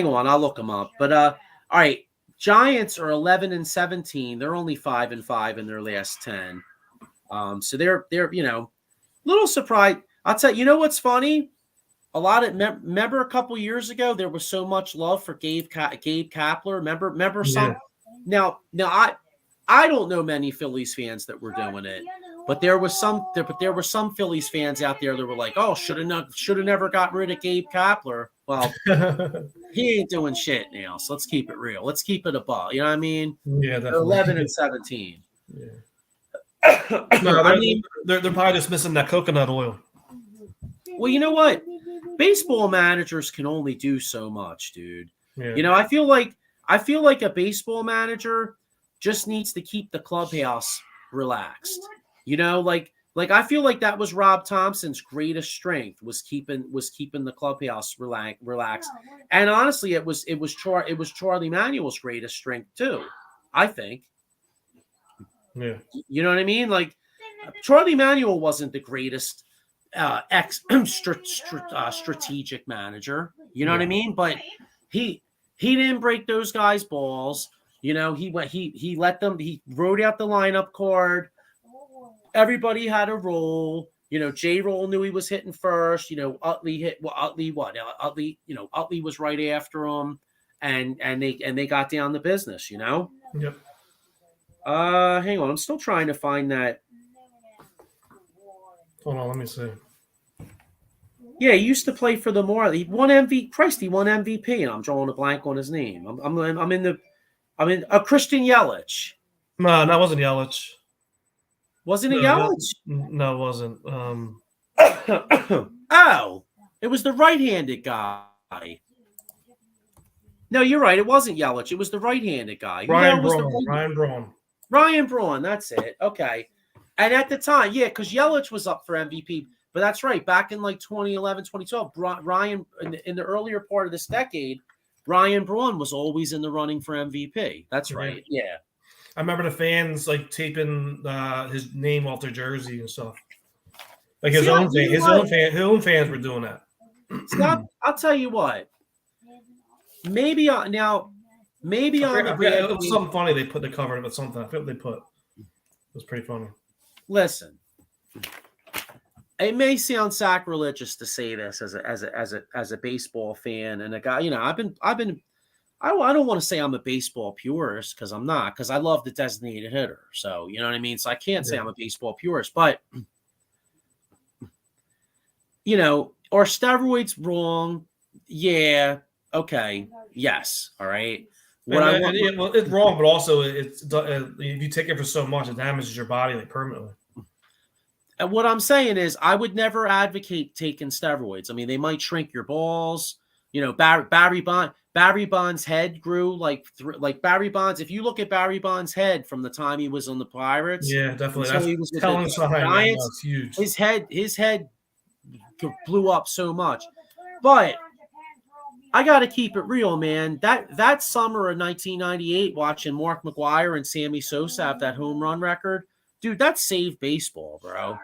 on, I'll look him up. But all right, Giants are 11-17. They're only 5-5 in their last 10. So they're little surprised. I'll tell you. You know what's funny? A lot of remember a couple years ago there was so much love for Gabe Kapler. Remember some. Yeah. Now I don't know many Phillies fans that were doing it, but there were some Phillies fans out there that were like, "Oh, should have never got rid of Gabe Kapler." Well, he ain't doing shit now, so let's keep it real. Let's keep it a ball. You know what I mean? Yeah, definitely. 11-17. Yeah. No, they're probably just missing that coconut oil. Well, you know what? Baseball managers can only do so much, dude. Yeah. I feel like a baseball manager just needs to keep the clubhouse relaxed. Like I feel like that was Rob Thompson's greatest strength was keeping the clubhouse relaxed. And honestly, it was Charlie Manuel's greatest strength too, I think. Yeah. You know what I mean? Like Charlie Manuel wasn't the greatest strategic manager. You know what I mean? But he didn't break those guys' balls. He let them. He wrote out the lineup card. Everybody had a role. J-Roll knew he was hitting first. Utley hit. Well, Utley what? Utley. Utley was right after him, and they got down to business. Yep. Hang on. I'm still trying to find that. Hold on, let me see. Yeah, he used to play for the Marlins. He won MVP. Christ, he won MVP, and I'm drawing a blank on his name. I'm in a Christian Yelich. No, that wasn't Yelich. Wasn't it No, Yelich? no, it wasn't. Oh, it was the right-handed guy. No, you're right. It wasn't Yelich. It was the right-handed guy. Who the hell was the Ryan Braun. Ryan Braun. That's it. Okay. And at the time, yeah, because Yelich was up for MVP. But that's right. Back in like 2011, 2012, Ryan, in the earlier part of this decade, Ryan Braun was always in the running for MVP. That's right. Yeah. I remember the fans like taping his name off their jersey and stuff. Like his own fans were doing that. See, I'll tell you what. Maybe it was something funny they put the cover of it. Something I forget what they put. It was pretty funny. Listen, it may sound sacrilegious to say this as a baseball fan and a guy. You know, I don't want to say I'm a baseball purist because I'm not, because I love the designated hitter. So, you know what I mean? So I can't say I'm a baseball purist, but, you know, are steroids wrong? Yeah. Okay. Yes. All right. It's wrong, but also if you take it for so much, it damages your body like permanently. And what I'm saying is I would never advocate taking steroids. I mean, they might shrink your balls. You know, Barry Bonds' head grew like Barry Bonds. If you look at Barry Bonds' head from the time he was on the Pirates, yeah, definitely. That's he was telling Giants, huge. His head blew up so much. But I got to keep it real, man. That summer of 1998, watching Mark McGwire and Sammy Sosa have that home run record, dude, that saved baseball, bro.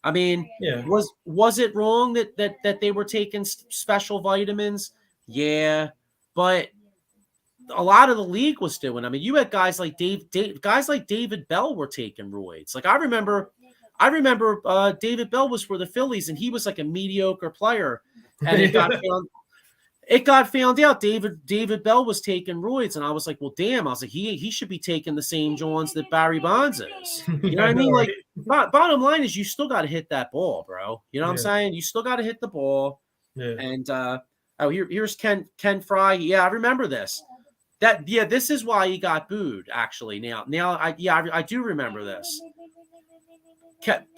I mean, was it wrong that they were taking special vitamins? Yeah, but a lot of the league was doing. I mean, you had guys like David Bell were taking roids. Like I remember David Bell was for the Phillies, and he was like a mediocre player, and it got found out David Bell was taking roids, and I was like, well, damn. I was like, he should be taking the same Johns that Barry Bonds is. You know what I mean? Like, bottom line is you still got to hit that ball, bro. You know what I'm saying? You still got to hit the ball. Yeah. And here's Ken Fry. Yeah, I remember this. This is why he got booed. Actually, now I do remember this.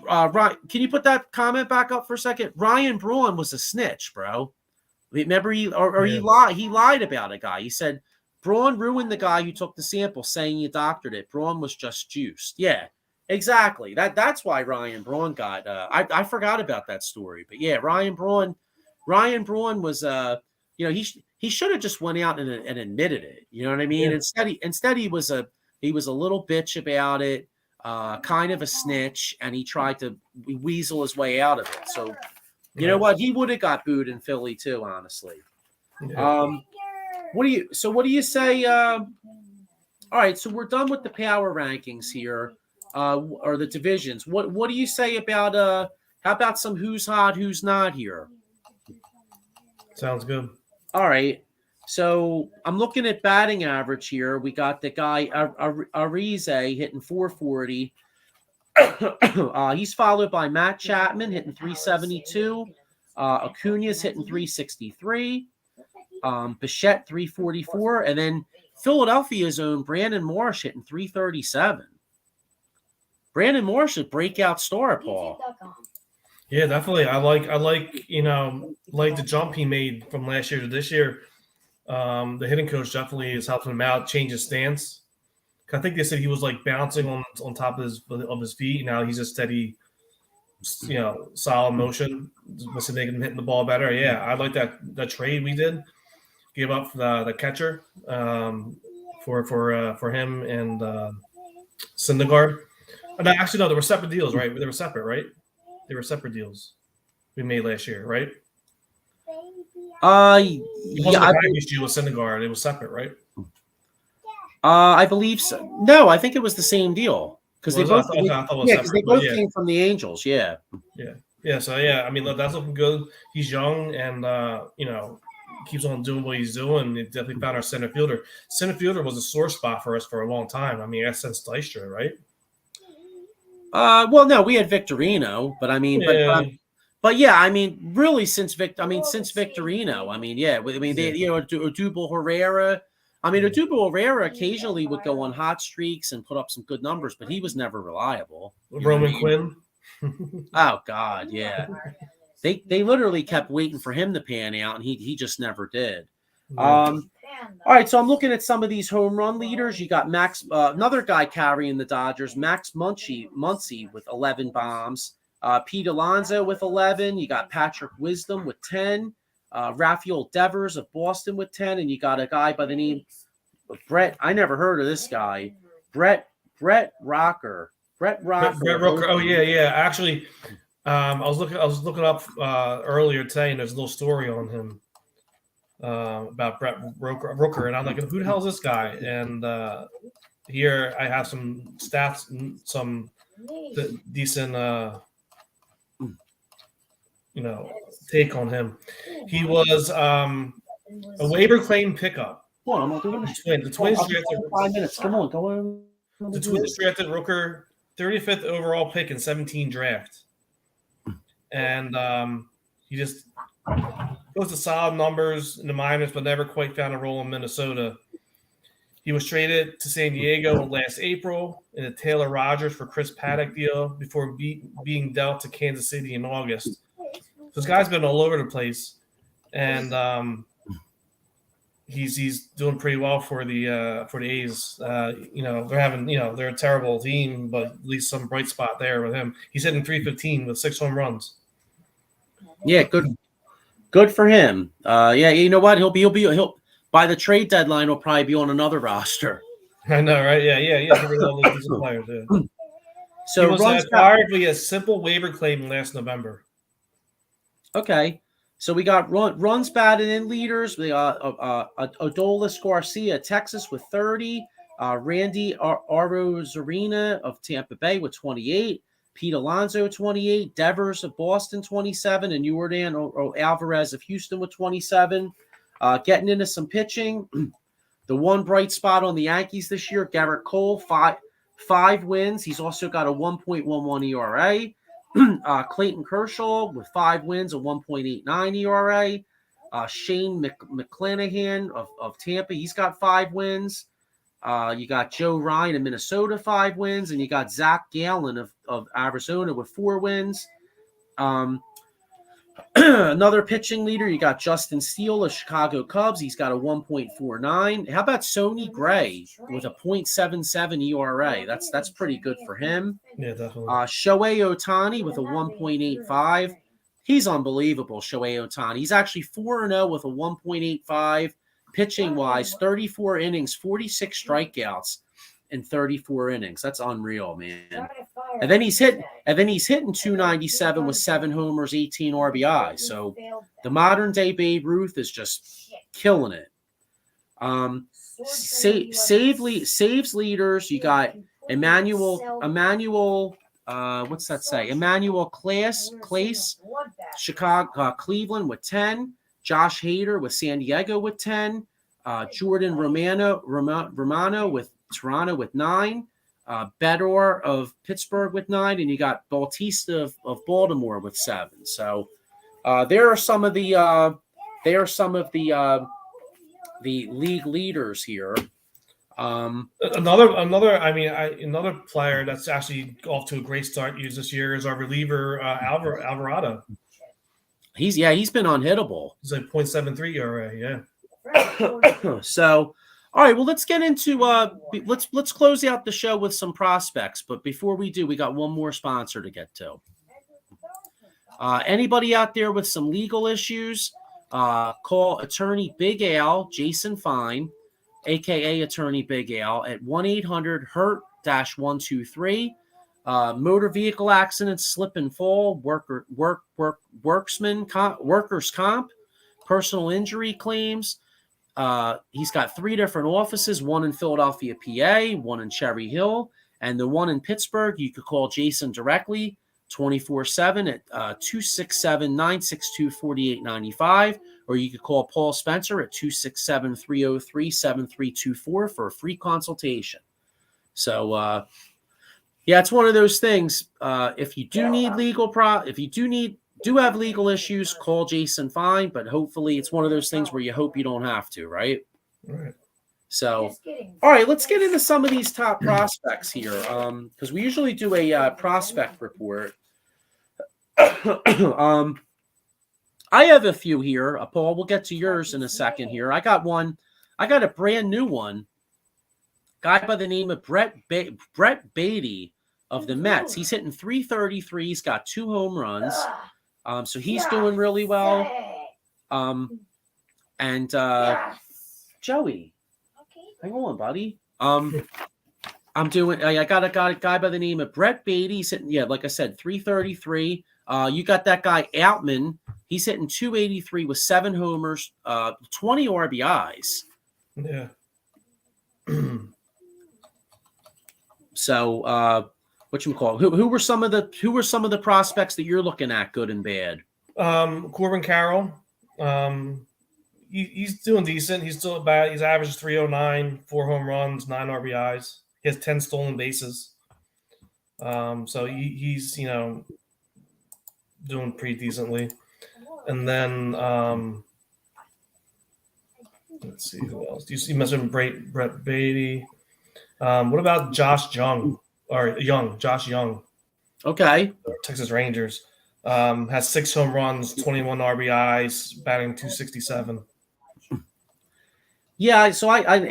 Ryan, can you put that comment back up for a second? Ryan Braun was a snitch, bro. Remember he lied about a guy. He said Braun ruined the guy who took the sample, saying he doctored it. Braun was just juiced. Yeah, exactly. That's why Ryan Braun got. I forgot about that story, but yeah, Ryan Braun was you know, he should have just went out and admitted it. You know what I mean? Yeah. Instead he was a little bitch about it, kind of a snitch, and he tried to weasel his way out of it. So. You know what? He would have got booed in Philly too, honestly. Yeah. What do you say? All right, so we're done with the power rankings here, or the divisions. What do you say about how about some who's hot, who's not here? Sounds good. All right. So I'm looking at batting average here. We got the guy Arize hitting 440. He's followed by Matt Chapman hitting 372, Acuna's hitting 363, Bichette 344, and then Philadelphia's own Brandon Marsh hitting 337. Brandon Marsh is a breakout star, Paul. Yeah, definitely. I like the jump he made from last year to this year. The hitting coach definitely is helping him out, change his stance. I think they said he was like bouncing on top of his feet. Now he's a steady, solid motion. What's they can hitting the ball better? Yeah, I like that trade we did. Gave up the catcher for him and Syndergaard. Actually, no, they were separate deals, right? They were separate, right? They were separate deals we made last year, right? It wasn't a package deal with Syndergaard. It was separate, right? I believe so. No, I think it was the same deal because they both came from the Angels. Yeah. So I mean, that's looking good. He's young and keeps on doing what he's doing. It definitely found our center fielder. Center fielder was a sore spot for us for a long time. I mean, that's since Xtra, right? Well, no, we had Victorino, but I mean, But yeah, I mean, really, since Victorino, I mean, yeah, I mean, they, Odubel Herrera. I mean, Odubel Herrera occasionally would go on hot streaks and put up some good numbers, but he was never reliable. Roman Quinn. Oh God, yeah. They literally kept waiting for him to pan out, and he just never did. All right, so I'm looking at some of these home run leaders. You got Max, another guy carrying the Dodgers, Max Muncy with 11 bombs. Pete Alonso with 11. You got Patrick Wisdom with 10. Rafael Devers of Boston with 10. And you got a guy by the name of Brett. I never heard of this guy. Brett Rocker. Brett Rocker. Oh yeah. Actually, I was looking up earlier today, and there's a little story on him about Brett Rooker, and I'm like, who the hell is this guy? And here I have some stats, and some decent take on him. He was a waiver claim pickup. The Twins drafted 5 minutes. Come on, go on. The Twins drafted Rooker, 35th overall pick in 17 draft, and he just goes to solid numbers in the minors, but never quite found a role in Minnesota. He was traded to San Diego last April in a Taylor Rogers for Chris Paddock deal before being dealt to Kansas City in August. So this guy's been all over the place, and he's doing pretty well for the A's. They're having they're a terrible team, but at least some bright spot there with him. He's hitting .315 with 6 home runs. Yeah, good for him. Yeah, you know what? He'll by the trade deadline. He'll probably be on another roster. I know, right? Yeah. All those decent players. Yeah. So he was acquired via a simple waiver claim last November. Okay, so we got runs batted in leaders. We got Adolis Garcia, Texas, with 30. Randy Arozarena of Tampa Bay with 28. Pete Alonso, 28. Devers of Boston, 27. And Yordan Alvarez of Houston with 27. Getting into some pitching. The one bright spot on the Yankees this year, Garrett Cole, five wins. He's also got a 1.11 ERA. Clayton Kershaw with 5 wins, a 1.89 ERA. Shane McClanahan of Tampa, he's got 5 wins. You got Joe Ryan of Minnesota, 5 wins, and you got Zach Gallen of Arizona with 4 wins. Another pitching leader, you got Justin Steele of Chicago Cubs. He's got a 1.49. How about Sonny Gray with a 0.77 ERA? That's pretty good for him. Yeah, definitely. Shohei Ohtani with a 1.85. He's unbelievable, Shohei Ohtani. He's actually 4-0 with a 1.85. Pitching-wise, 34 innings, 46 strikeouts in 34 innings. That's unreal, man. And then he's hitting 297 with 7 homers, 18 RBI. So the modern day Babe Ruth is just killing it. Saves leaders. You got Emmanuel. What's that say? Emmanuel Clace, Chicago, Cleveland with 10. Josh Hader with San Diego with 10. Jordan Romano with Toronto with 9. Bedore of Pittsburgh with 9, and you got Bautista of Baltimore with 7. So there are some of the league leaders here. Another player that's actually off to a great start this year is our reliever Alvarado. He's been unhittable. He's like 0.73 ERA. Yeah. So. All right, well, let's get into let's close out the show with some prospects. But before we do, we got one more sponsor to get to. Anybody out there with some legal issues, call attorney Big Al, Jason Fine, a.k.a. attorney Big Al, at 1-800-HURT-123. Motor vehicle accidents, slip and fall, workers' comp, personal injury claims. He's got 3 different offices, one in Philadelphia, PA, one in Cherry Hill, and the one in Pittsburgh. You could call Jason directly 24/7 at 267-962-4895, or you could call Paul Spencer at 267-303-7324 for a free consultation. So, yeah, it's one of those things. If you do need do have legal issues, call Jason Fine, but hopefully it's one of those things where you hope you don't have to, right? Right. So, all right, let's get into some of these top prospects here, because we usually do a prospect report. I have a few here, Paul. We'll get to yours in a second here. I got a brand new one. Guy by the name of Brett Beatty of the Mets. He's hitting .333. He's got 2 home runs. So he's doing really well. And Joey, hang on, buddy. I got a guy by the name of Brett Beatty. He's hitting, like I said, .333. You got that guy Outman. He's hitting .283 with 7 homers, 20 RBIs. Yeah. So, who were some of the prospects that you're looking at, good and bad? Corbin Carroll. He's doing decent. He's still bad. He's averaged .309, 4 home runs, 9 RBIs. He has 10 stolen bases. So he's doing pretty decently. And then let's see who else. You mentioned Brett Beatty. What about Josh Young? Josh Young. Okay. Texas Rangers. Has 6 home runs, 21 RBIs, batting .267. Yeah, so I got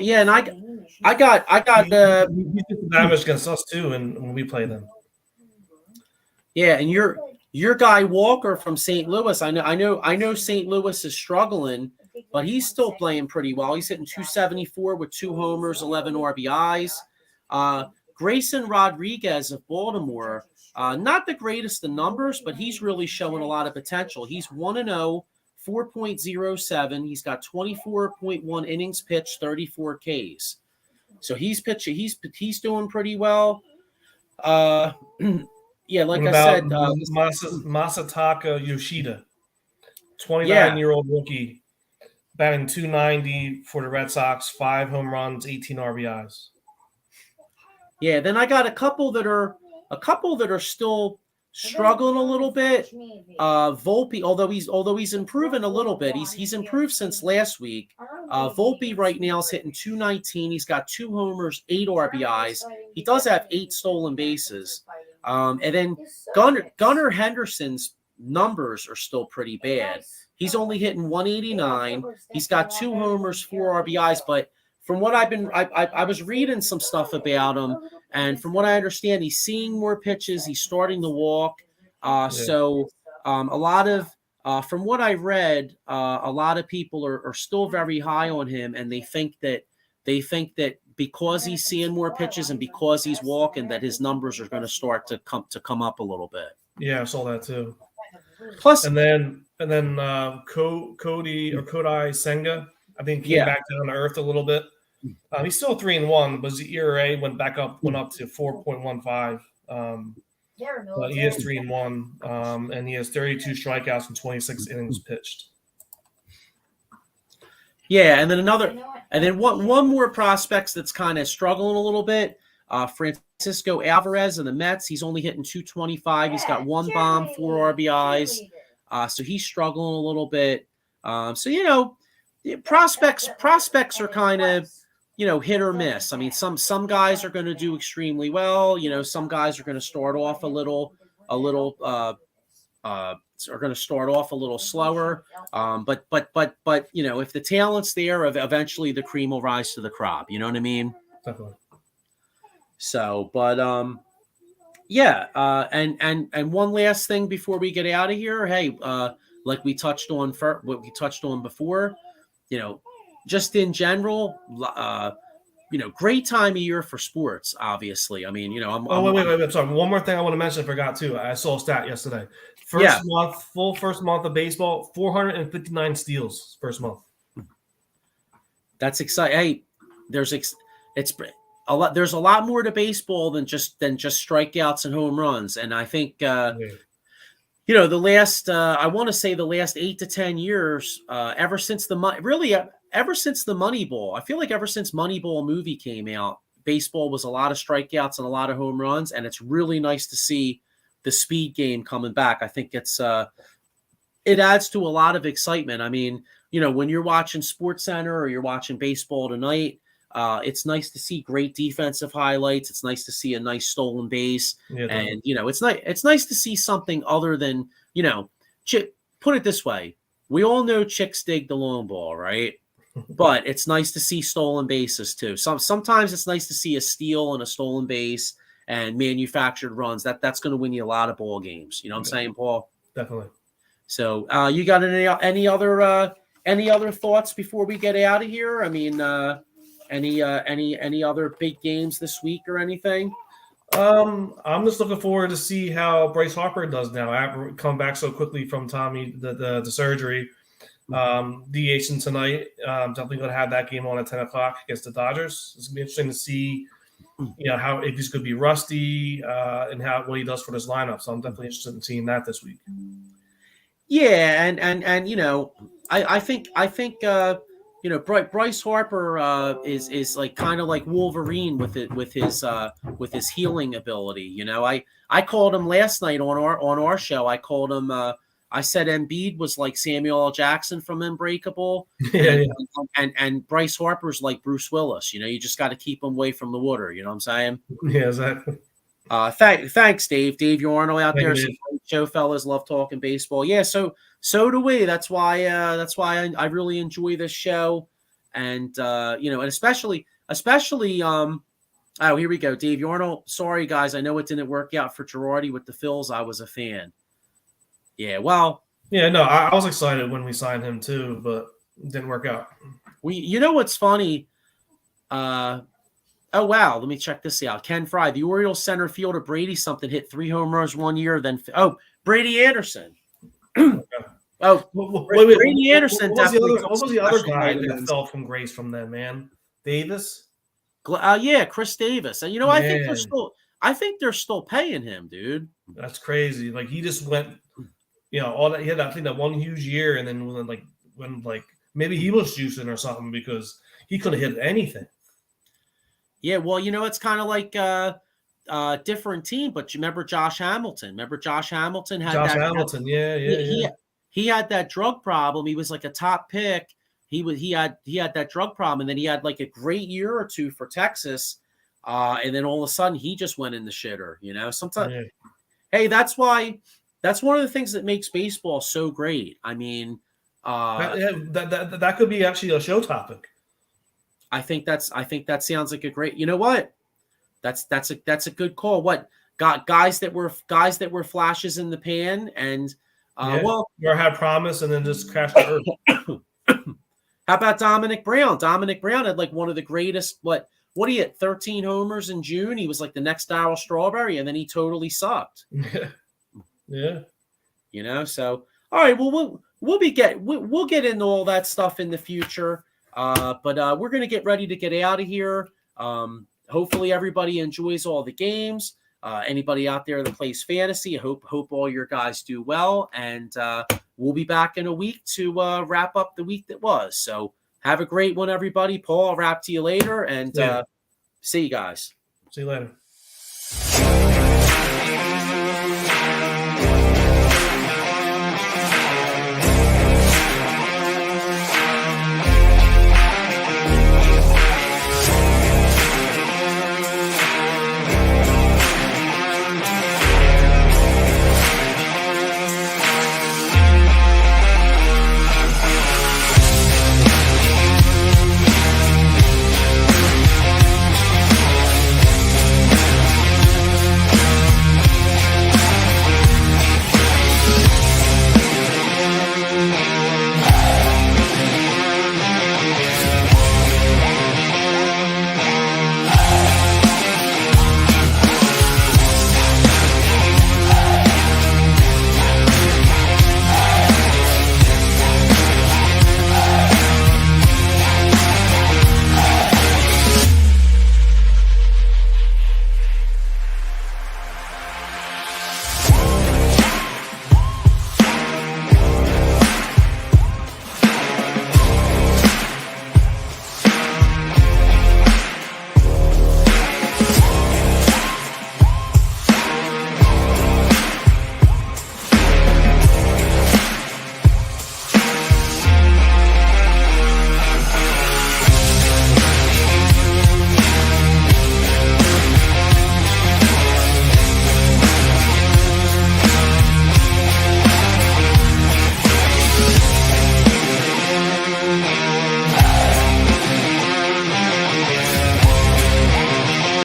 he did damage against us too, and when we play them. Yeah, and your guy Walker from St. Louis. I know St. Louis is struggling, but he's still playing pretty well. He's hitting .274 with 2 homers, 11 RBIs. Grayson Rodriguez of Baltimore, not the greatest in numbers, but he's really showing a lot of potential. He's 1-0, 4.07. He's got 24.1 innings pitched, 34 Ks. So he's pitching. He's doing pretty well. Yeah, like I said, Masataka Yoshida, 29-year-old rookie, batting .290 for the Red Sox, 5 home runs, 18 RBIs. Yeah, then I got a couple that are still struggling a little bit. Volpe, although he's improving a little bit, he's improved since last week. Volpe right now is hitting .219. He's got 2 homers, 8 RBIs. He does have 8 stolen bases. And then Gunnar Henderson's numbers are still pretty bad. He's only hitting .189. He's got 2 homers, 4 RBIs. But from what I was reading some stuff about him, and from what I understand, he's seeing more pitches. He's starting to walk. So a lot of from what I read, a lot of people are still very high on him, and they think that because he's seeing more pitches and because he's walking, that his numbers are going to start to come up a little bit. Yeah, I saw that too. Plus, and then Kodai Senga, I think came back down to earth a little bit. He's still 3-1, but his ERA went up to 4.15. But he is 3-1, and he has 32 strikeouts and 26 innings pitched. Yeah, and then one more prospects that's kind of struggling a little bit. Francisco Alvarez of the Mets. He's only hitting .225. He's got 1 bomb, 4 RBIs. So he's struggling a little bit. So prospects are kind of hit or miss. I mean, some guys are going to do extremely well. Some guys are going to start off a little slower. But if the talent's there, eventually the cream will rise to the crop. You know what I mean? Definitely. So, but and one last thing before we get out of here. Hey, like we touched on before, just in general, great time of year for sports, obviously. I mean, wait. Sorry. One more thing I want to mention, I forgot too. I saw a stat yesterday. First month of baseball, 459 steals first month. That's exciting. Hey, there's a lot more to baseball than just strikeouts and home runs. And I think, the last, I want to say the last 8 to 10 years, ever since the Moneyball, I feel like ever since Moneyball movie came out, baseball was a lot of strikeouts and a lot of home runs. And it's really nice to see the speed game coming back. I think it's it adds to a lot of excitement. I mean, when you're watching Sports Center or you're watching baseball tonight, it's nice to see great defensive highlights. It's nice to see a nice stolen base, Yeah, and it's nice to see something other than put it this way: we all know chicks dig the long ball, right? But it's nice to see stolen bases too. Sometimes it's nice to see a steal and a stolen base and manufactured runs. That's going to win you a lot of ball games. You know what I'm saying, Paul? Definitely. So, you got any other thoughts before we get out of here? I mean, any other big games this week or anything? I'm just looking forward to see how Bryce Harper does now. After come back so quickly from Tommy the surgery. DHing tonight. Definitely going to have that game on at 10 o'clock against the Dodgers. It's going to be interesting to see, how if he's going to be rusty and what he does for this lineup. So I'm definitely interested in seeing that this week. Yeah, and I think Bryce Harper is like kind of like Wolverine with his healing ability. I called him last night on our show. I called him. I said Embiid was like Samuel L. Jackson from Unbreakable, and Bryce Harper's like Bruce Willis. You just got to keep him away from the water. You know what I'm saying? Yeah, exactly. Thanks, Dave. Dave Yarno out there. Dave. Great show, fellas. Love talking baseball. Yeah, so do we. That's why I really enjoy this show, and and especially. Oh, here we go, Dave Yarno. Sorry, guys. I know it didn't work out for Girardi with the Phils. I was a fan. Yeah, well. Yeah, no, I was excited when we signed him too, but it didn't work out. What's funny? Oh, wow. Let me check this out. Ken Fry, the Orioles center fielder Brady something hit 3 home runs 1 year. Brady Anderson. Brady Anderson. What was the other guy that fell from grace from them, man? Davis? Yeah, Chris Davis. And I think they're still paying him, dude. That's crazy. Like he just went, all that. He had that one huge year, and then when maybe he was juicing or something because he could have hit anything. Yeah, well, it's kind of like a different team, but you remember Josh Hamilton? He had that drug problem. He was like a top pick. He had that drug problem, and then he had like a great year or two for Texas, and then all of a sudden he just went in the shitter. Sometimes, hey, that's one of the things that makes baseball so great. I mean, that could be actually a show topic. I think that sounds like a great. You know what? That's a good call. What got guys that were flashes in the pan and or had promise and then just crashed the earth. How about Dominic Brown? Dominic Brown had like one of the greatest. What he had 13 homers in June. He was like the next Darryl Strawberry, and then he totally sucked. Yeah. So all right. Well, we'll get into all that stuff in the future. But we're going to get ready to get out of here. Hopefully everybody enjoys all the games. Anybody out there that plays fantasy, I hope all your guys do well. And we'll be back in a week to wrap up the week that was. So have a great one, everybody. Paul, I'll wrap to you later. And see you guys. See you later.